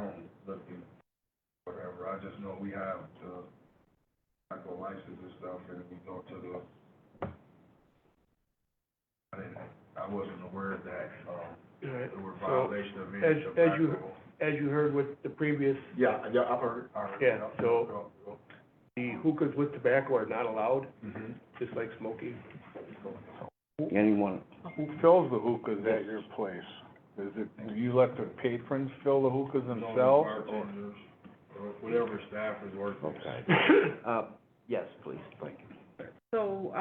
really, look at whatever, I just know we have the tobacco license and stuff, and we go to I wasn't aware of that, All right, there were so, violations of any as tobacco. you heard with the previous, Yeah, I've heard, Yeah, so- the hookahs with tobacco are not allowed, Mhm. just like smoking. Anyone? Who fills the hookahs at your place? Is it, you let the patrons fill the hookahs themselves? Bartenders, or whatever staff is working. Okay. Yes, please, thank you. So,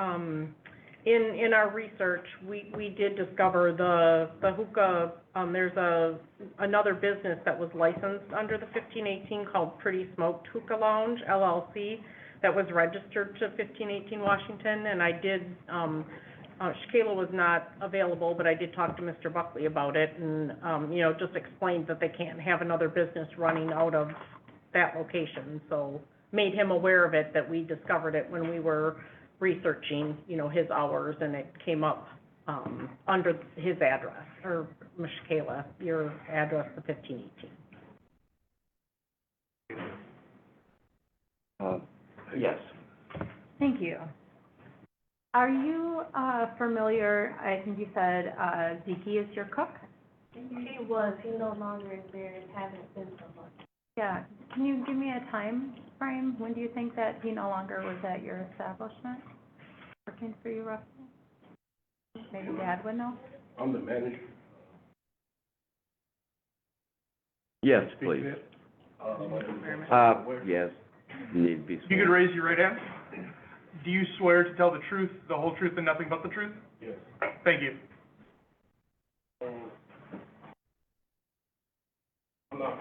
in our research, we did discover the hookah, there's another business that was licensed under the 1518 called Pretty Smoked Hookah Lounge, LLC, that was registered to 1518 Washington, and I did, Shakayla was not available, but I did talk to Mr. Buckley about it, and, you know, just explained that they can't have another business running out of that location, so, made him aware of it, that we discovered it when we were researching, you know, his hours, and it came up, under his address, or Ms. Kayla, your address, the 1518. Yes. Thank you. Are you, familiar, I think you said, Ziki is your cook? He was, he no longer is there, and hasn't been so much. Yeah, can you give me a time frame? When do you think that he no longer was at your establishment, working for you roughly? Maybe Dad would know? I'm the manager. Yes, please. Yes, you need to be If you could sworn. raise your right hand. Do you swear to tell the truth, the whole truth, and nothing but the truth? Yes. Thank you. I'm not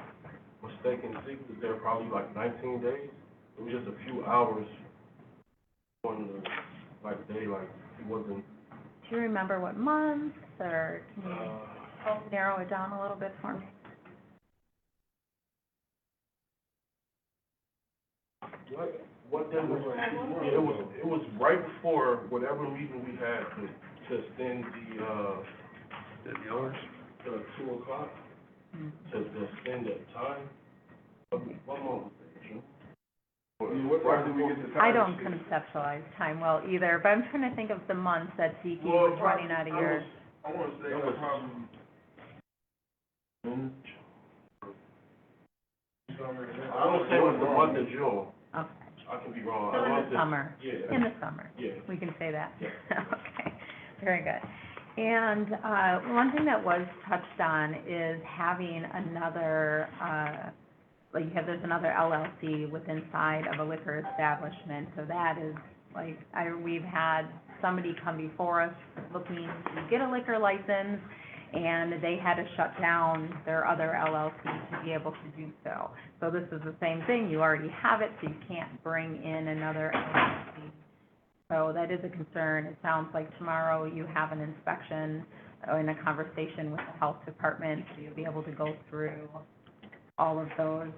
mistaken, Zeke was there probably like 19 days. It was just a few hours on the, day, he wasn't, Do you remember what month, or can you help narrow it down a little bit for me? what day was it? Yeah, it was right before whatever meeting we had to extend the hours? The 2 o'clock, to extend that time. What month was that, June? What time did we get the time? I don't conceptualize time well either, but I'm trying to think of the months that Ziki was running out of your, I wanna say that was probably I don't say it was the month of June. okay. I can be wrong. So I in want the to- summer, Yeah. in the summer, Yeah. we can say that? Yeah. Okay, very good. And, one thing that was touched on is having another, there's another LLC within inside of a liquor establishment, so that is, we've had somebody come before us looking to get a liquor license, and they had to shut down their other LLC to be able to do so. So this is the same thing, you already have it, so you can't bring in another LLC. So that is a concern. It sounds like tomorrow you have an inspection and a conversation with the health department, so you'll be able to go through all of those,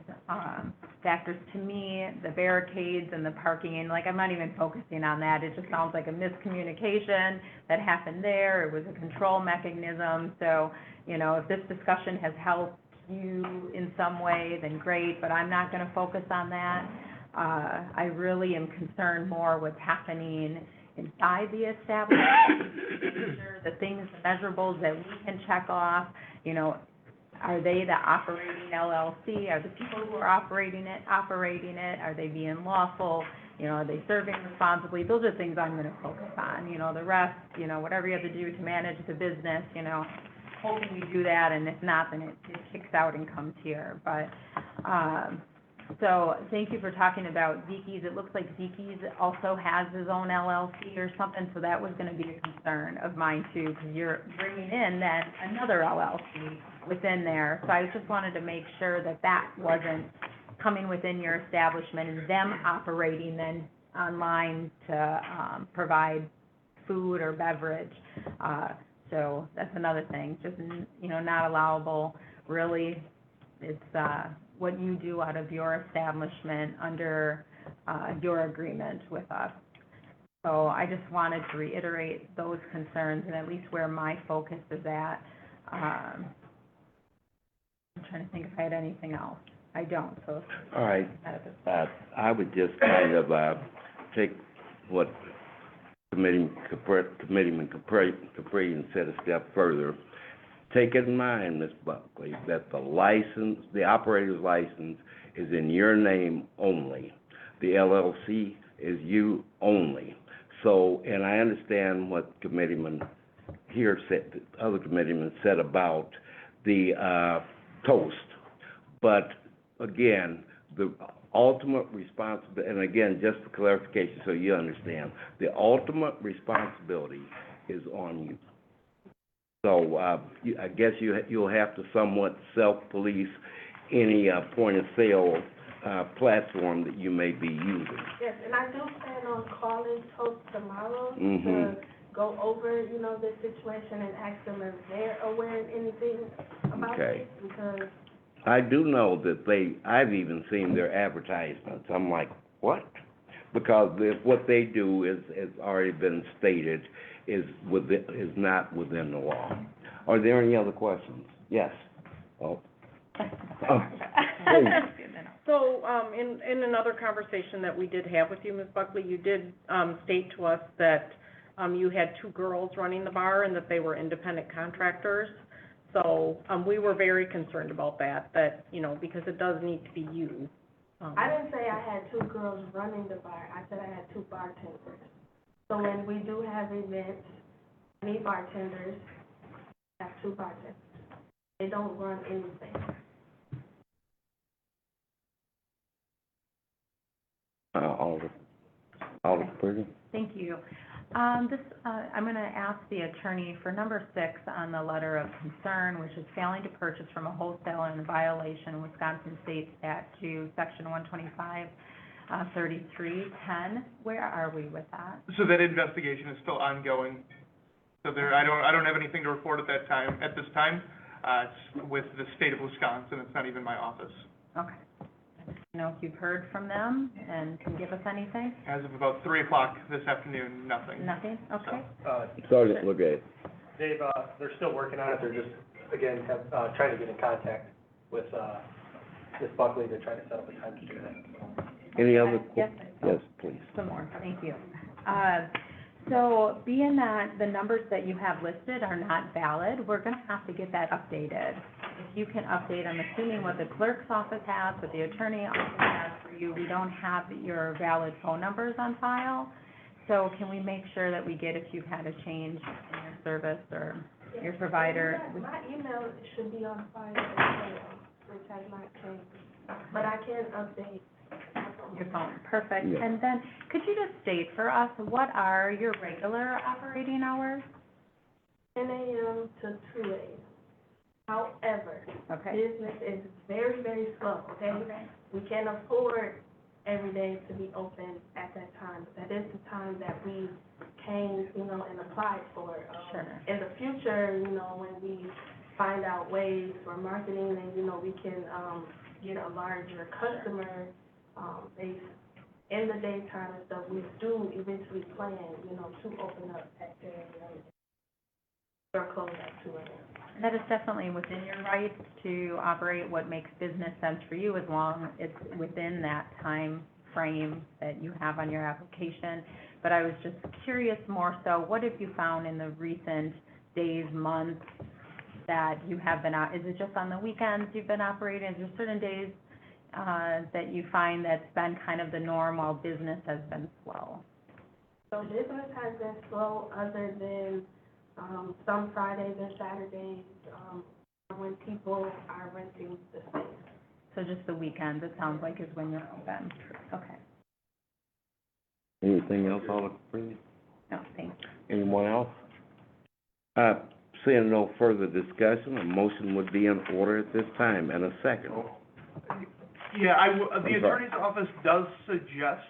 factors. To me, the barricades and the parking, and I'm not even focusing on that. It just sounds like a miscommunication that happened there. It was a control mechanism. So, if this discussion has helped you in some way, then great, but I'm not gonna focus on that. I really am concerned more what's happening inside the establishment, making sure the things, the measurables that we can check off, are they the operating LLC? Are the people who are operating it? Are they being lawful? Are they serving responsibly? Those are things I'm gonna focus on. The rest, whatever you have to do to manage the business, hoping we do that, and if not, then it kicks out and comes here. But, so thank you for talking about Ziki's. It looks like Ziki's also has his own LLC or something, so that was gonna be a concern of mine too, because you're bringing in then another LLC within there. So I just wanted to make sure that that wasn't coming within your establishment and them operating then online to, provide food or beverage. So that's another thing, just, not allowable, really. It's, what you do out of your establishment under, your agreement with us. So I just wanted to reiterate those concerns and at least where my focus is at. I'm trying to think if I had anything else. I don't, so. All right, I would just kind of, take what Committeeman Capri and set a step further. Take it in mind, Ms. Buckley, that the operator's license is in your name only. The LLC is you only. So, and I understand what Committeeman here said, the other committeeman said about the, toast. But again, the ultimate responsibility, and again, just for clarification so you understand, the ultimate responsibility is on you. So, I guess you'll have to somewhat self-police any, point-of-sale, platform that you may be using. Yes, and I do plan on calling Toast tomorrow Mhm. to go over, the situation and ask them if they're aware of anything about Okay. this, because I do know that I've even seen their advertisements. I'm like, what? Because what they do has already been stated, is not within the law. Are there any other questions? Yes. Oh. Oh. So, in another conversation that we did have with you, Ms. Buckley, you did, state to us that, you had 2 girls running the bar and that they were independent contractors. So, we were very concerned about that, you know, because it does need to be you. I didn't say I had 2 girls running the bar, I said I had 2 bartenders. So when we do have events, need bartenders, I have 2 bartenders. They don't run anything. Alder Burton? Thank you. I'm gonna ask the attorney for number 6 on the letter of concern, which is failing to purchase from a wholesaler in violation of Wisconsin State Statute, Section 125, 3310. Where are we with that? So that investigation is still ongoing. So I don't have anything to report at this time. It's with the state of Wisconsin, it's not even my office. Okay. You know if you've heard from them and can give us anything? As of about 3 o'clock this afternoon, nothing. Nothing? Okay. Sergeant Legate. Dave, they're still working on it, they're just, again, trying to get in contact with, Ms. Buckley to try to set up a time to do that. Any other? Yes. Yes, please. Some more, thank you. So being that the numbers that you have listed are not valid, we're gonna have to get that updated. If you can update, I'm assuming what the clerk's office has, what the attorney office has for you, we don't have your valid phone numbers on file. So can we make sure that we get if you've had a change in your service or your provider? My email should be on file as well, which has not changed, but I can update. Your phone, perfect. Yeah. And then, could you just state for us, what are your regular operating hours? 10 a.m. to 2 a.m. However, Okay. business is very, very slow, okay? We can't afford every day to be open at that time. That is the time that we came, you know, and applied for. Sure. In the future, you know, when we find out ways for marketing and, you know, we can, get a larger customer, base in the daytime and stuff, we do eventually plan, you know, to open up at 10 a.m. or close at 2 a.m. That is definitely within your rights to operate what makes business sense for you, as long as it's within that time frame that you have on your application. But I was just curious more so, what have you found in the recent days, months, that you have been out? Is it just on the weekends you've been operating? Is there certain days that you find that's been kind of the norm while business has been slow? So business has been slow other than, some Fridays and Saturdays, when people are renting the space. So just the weekends, it sounds like, is when you're open? Okay. Anything else, Alder Burton? No, thanks. Anyone else? Seeing no further discussion, a motion would be in order at this time, and a second. Yeah, the I'm sorry. attorney's office does suggest,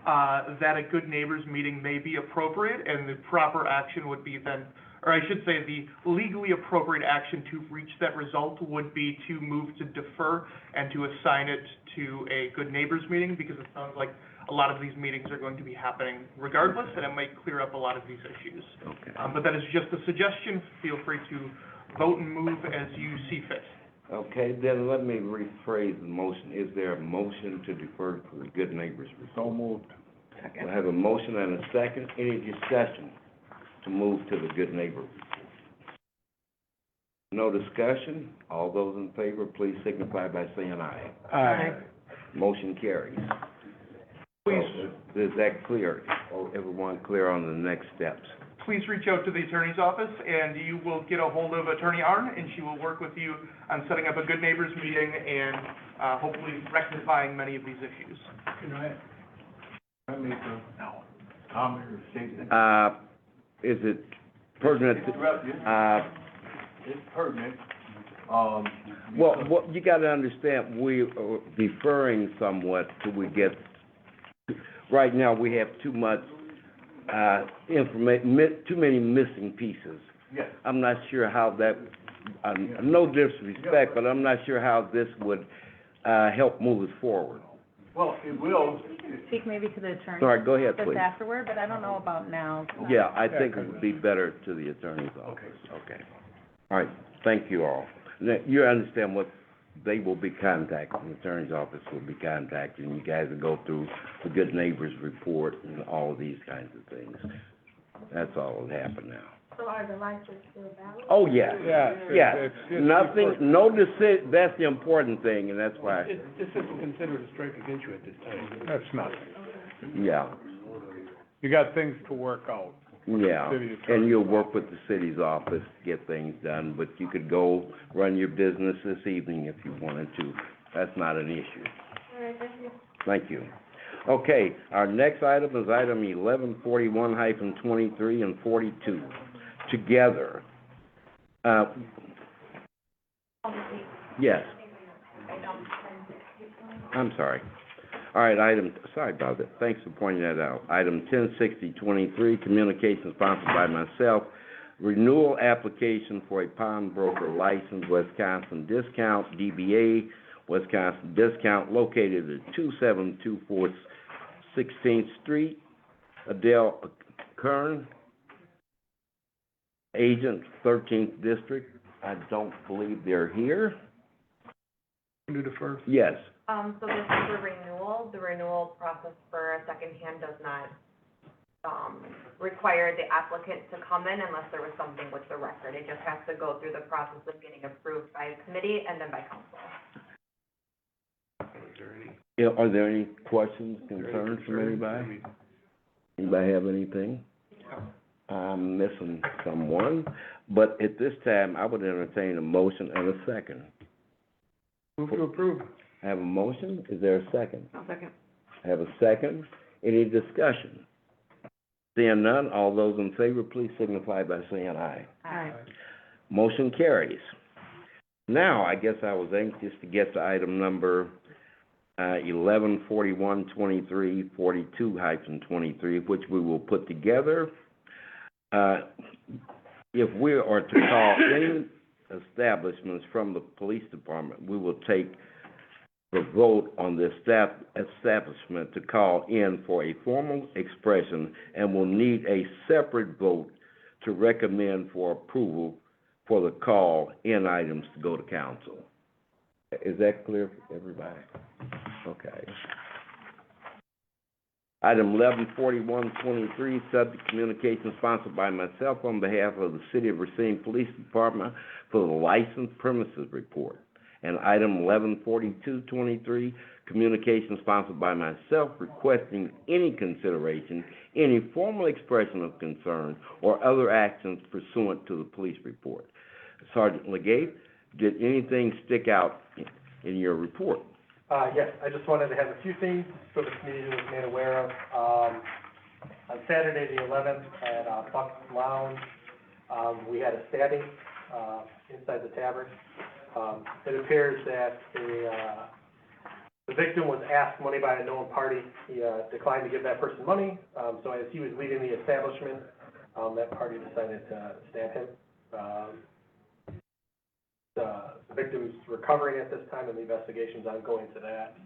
that a good neighbors meeting may be appropriate, and the proper action would be then, or I should say, the legally appropriate action to reach that result would be to move to defer and to assign it to a good neighbors meeting, because it sounds like a lot of these meetings are going to be happening regardless, and it might clear up a lot of these issues. Okay. But that is just a suggestion. Feel free to vote and move as you see fit. Okay, then let me rephrase the motion. Is there a motion to defer to the good neighbors So report? moved. We have a motion and a second. Any discussion to move to the good neighbor report? No discussion? All those in favor, please signify by saying aye. Aye. Motion carries. Please, Is that clear? Oh, everyone clear on the next steps? please reach out to the attorney's office, and you will get a hold of Attorney Arn, and she will work with you on setting up a good neighbors meeting and, hopefully rectifying many of these issues. Can I make a comment or statement? Is it pertinent to, Interrupt you. It's pertinent, well, because- what, you gotta understand, we are deferring somewhat till we get, right now, we have too much, too many missing pieces. Yes, I'm not sure how that no disrespect, but I'm not sure how this would, help move us forward. Well, it will, Speak maybe to the attorney. Sorry, go ahead, Just please. afterward, but I don't know about now. Yeah, I think it would be better to the attorney's office. Okay. All right, thank you all. Now, you understand what they will be contacting, the attorney's office will be contacting, you guys will go through the good neighbors report and all of these kinds of things. That's all that'll happen now. So are the licenses still valid? Oh, yeah. Yeah, Yeah, it's just nothing, no that's the important thing, and that's why, this isn't considered a strike against you at this time. That's nothing. yeah, You got things to work out. yeah. City attorney. And you'll work with the city's office to get things done, but you could go run your business this evening if you wanted to. That's not an issue. All right, thank you. Thank you. Okay, our next item is item 1141-23 and 42, together. Yes. I'm sorry. All right, sorry about that. Thanks for pointing that out. Item 1060-23, communication sponsored by myself, renewal application for a pawnbroker license, Wisconsin Discount, DBA, Wisconsin Discount, located at 2724 16th Street, Adele Kern, agent, 13th District. I don't believe they're here. Do the first. Yes. So this is a renewal. The renewal process for a secondhand does not, require the applicant to come in unless there was something with the record. It just has to go through the process of getting approved by committee and then by council. Is there any? Yeah, are there any questions, concerns from anybody? Anybody have anything? I'm missing someone, but at this time, I would entertain a motion and a second. Move to approve. I have a motion, is there a second? I'll second. I have a second, any discussion? Seeing none, all those in favor, please signify by saying aye. Aye. Motion carries. Now, I guess I was anxious to get to item number 1141-23, 42-23, which we will put together. If we are to call any establishments from the police department, we will take the vote on the establishment to call in for a formal expression and will need a separate vote to recommend for approval for the call-in items to go to council. Is that clear for everybody? Okay. Item 1141-23, subject communication sponsored by myself on behalf of the City of Racine Police Department for the licensed premises report. And item 1142-23, communication sponsored by myself requesting any consideration, any formal expression of concern, or other actions pursuant to the police report. Sergeant Legate, did anything stick out in your report? Yes, I just wanted to have a few things so the community was made aware of. On Saturday, the 11th, at Buck's Lounge, we had a stabbing inside the tavern. It appears that the victim was asked money by a known party. He declined to give that person money, so as he was leaving the establishment, that party decided to stab him. The victim's recovering at this time, and the investigation's ongoing to that.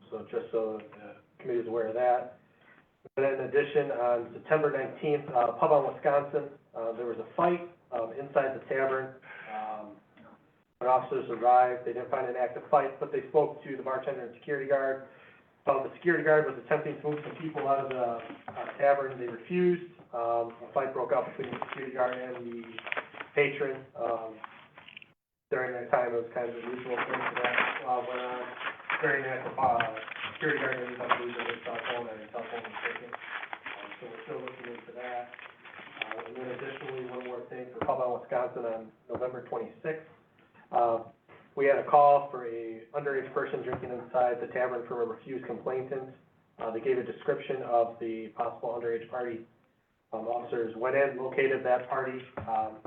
So just so the committee is aware of that. And in addition, on September 19th, Pub on Wisconsin, there was a fight inside the tavern. When officers arrived, they didn't find an active fight, but they spoke to the bartender and security guard. The security guard was attempting to move some people out of the tavern. They refused. A fight broke out between the security guard and the patron. During that time, it was kind of a usual thing for that went on. During that, the security guard ended up losing his cell phone, and his cell phone was taken. So we're still looking into that. And then additionally, one more thing for Pub on Wisconsin on November 26th. We had a call for a underage person drinking inside the tavern from a refused complainant. They gave a description of the possible underage party. Officers went in, located that party.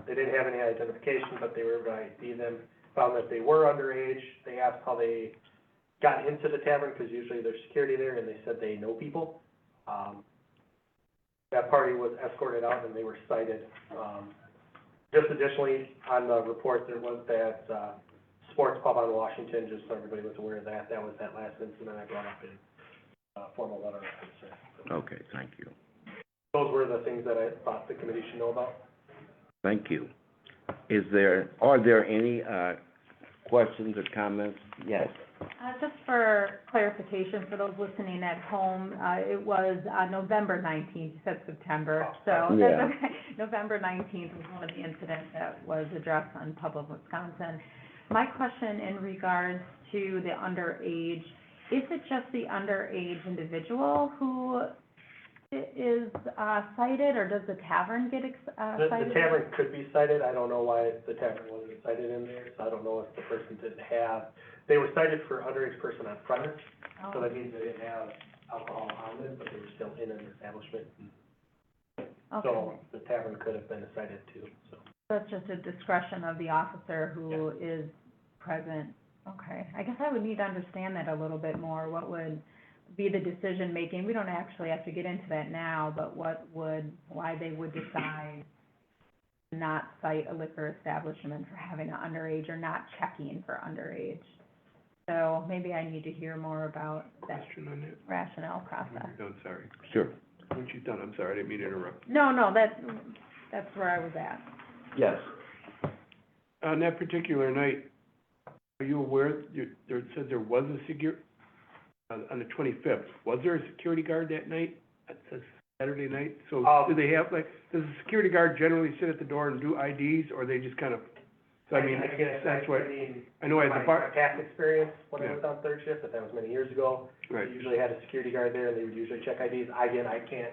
They didn't have any identification, but they were able to ID them, found that they were underage. They asked how they got into the tavern, because usually there's security there, and they said they know people. That party was escorted out, and they were cited Just additionally, on the report, there was that, sports pub on Washington, just so everybody was aware of that. That was that last incident I brought up in, formal letter of concern. Okay, thank you. Those were the things that I thought the committee should know about. Thank you. Are there any, questions or comments? Yes. Just for clarification, for those listening at home, it was, November 19th, you said September, so. Yeah. That's okay. November 19th was one of the incidents that was addressed on Public Wisconsin. My question in regards to the underage, is it just the underage individual who is, cited, or does the tavern get, cited? The tavern could be cited. I don't know why the tavern wasn't cited in there, so I don't know if the person didn't have, they were cited for underage person on premise, so that means they didn't have alcohol on them, but they were still in an establishment. Okay. So the tavern could have been cited too, so. That's just a discretion of the officer who is present. Okay, I guess I would need to understand that a little bit more. What would be the decision-making? We don't actually have to get into that now, but why they would decide not cite a liquor establishment for having an underage or not checking for underage. So maybe I need to hear more about that Question on that? rationale process. No, I'm sorry. Sure. Once you're done, I'm sorry, I didn't mean to interrupt. No, that's where I was at. Yes. On that particular night, are you aware, there said there was a on the 25th, was there a security guard that night? It says Saturday night, so do they have, like, does the security guard generally sit at the door and do IDs, or they just kind of, so I mean, that's what, I know at the bar. My past experience, when I Yeah. was on third shift, but that was many years ago, Right. we usually had a security guard there, and they would usually check IDs. Again, I can't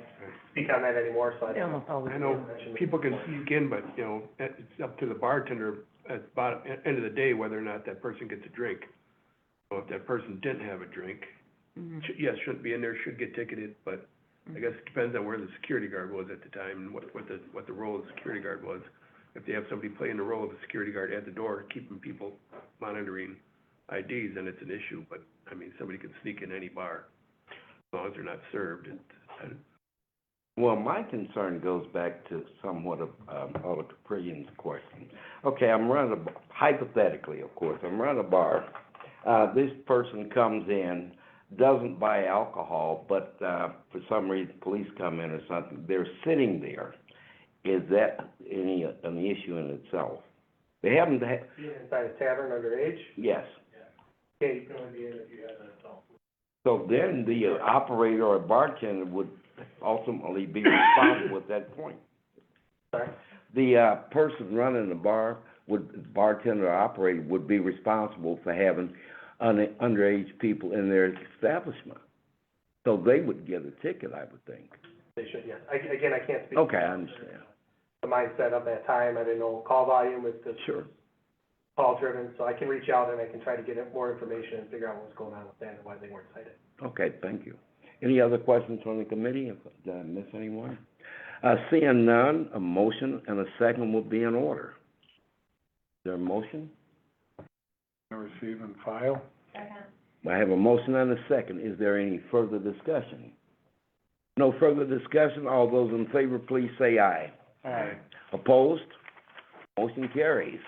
speak on that anymore, so I They don't. almost always I know people can sneak in, but, you know, it's up to the bartender at the bottom, end of the day, whether or not that person gets a drink. So if that person didn't have a drink, yes, shouldn't be in there, should get ticketed, but I guess it depends on where the security guard was at the time and what the role of the security guard was. If they have somebody playing the role of a security guard at the door, keeping people monitoring IDs, then it's an issue, but, I mean, somebody can sneak in any bar, as long as they're not served. Well, my concern goes back to somewhat of, Alder Caprillian's question. Okay, hypothetically, of course, I'm running a bar. This person comes in, doesn't buy alcohol, but, for some reason, police come in or something, they're sitting there. Is that an issue in itself? They haven't had, Being inside a tavern underage, yes. yeah, you can only be in if you have an adult. So then the operator or bartender would ultimately be responsible at that point. Sorry? The, person running the bar bartender or operator would be responsible for having underage people in their establishment. So they would get a ticket, I would think. They should, yes. Again, I can't speak. Okay, I understand. The mindset of that time, I didn't know call volume was just Sure. call driven, so I can reach out and I can try to get more information and figure out what's going on with that and why they weren't cited. Okay, thank you. Any other questions from the committee? Did I miss anyone? Seeing none, a motion and a second will be in order. Is there a motion? Receive and file. I have a motion and a second. Is there any further discussion? No further discussion. All those in favor, please say aye. Aye. Opposed? Motion carries.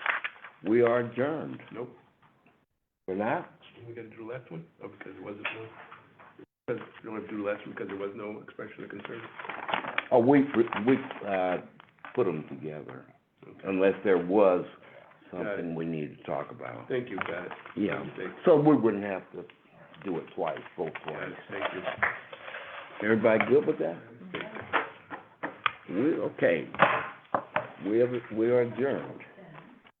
We are adjourned. Nope. We're not? We gotta do the last one? Oh, because there wasn't no, because we don't have to do the last one because there was no expression of concern? Oh, we put them together, unless there was something we need to talk about. Thank you, got it. Yeah, My mistake. so we wouldn't have to do it twice, both Got twice. it, thank you. Everybody good with that? Okay. We are adjourned.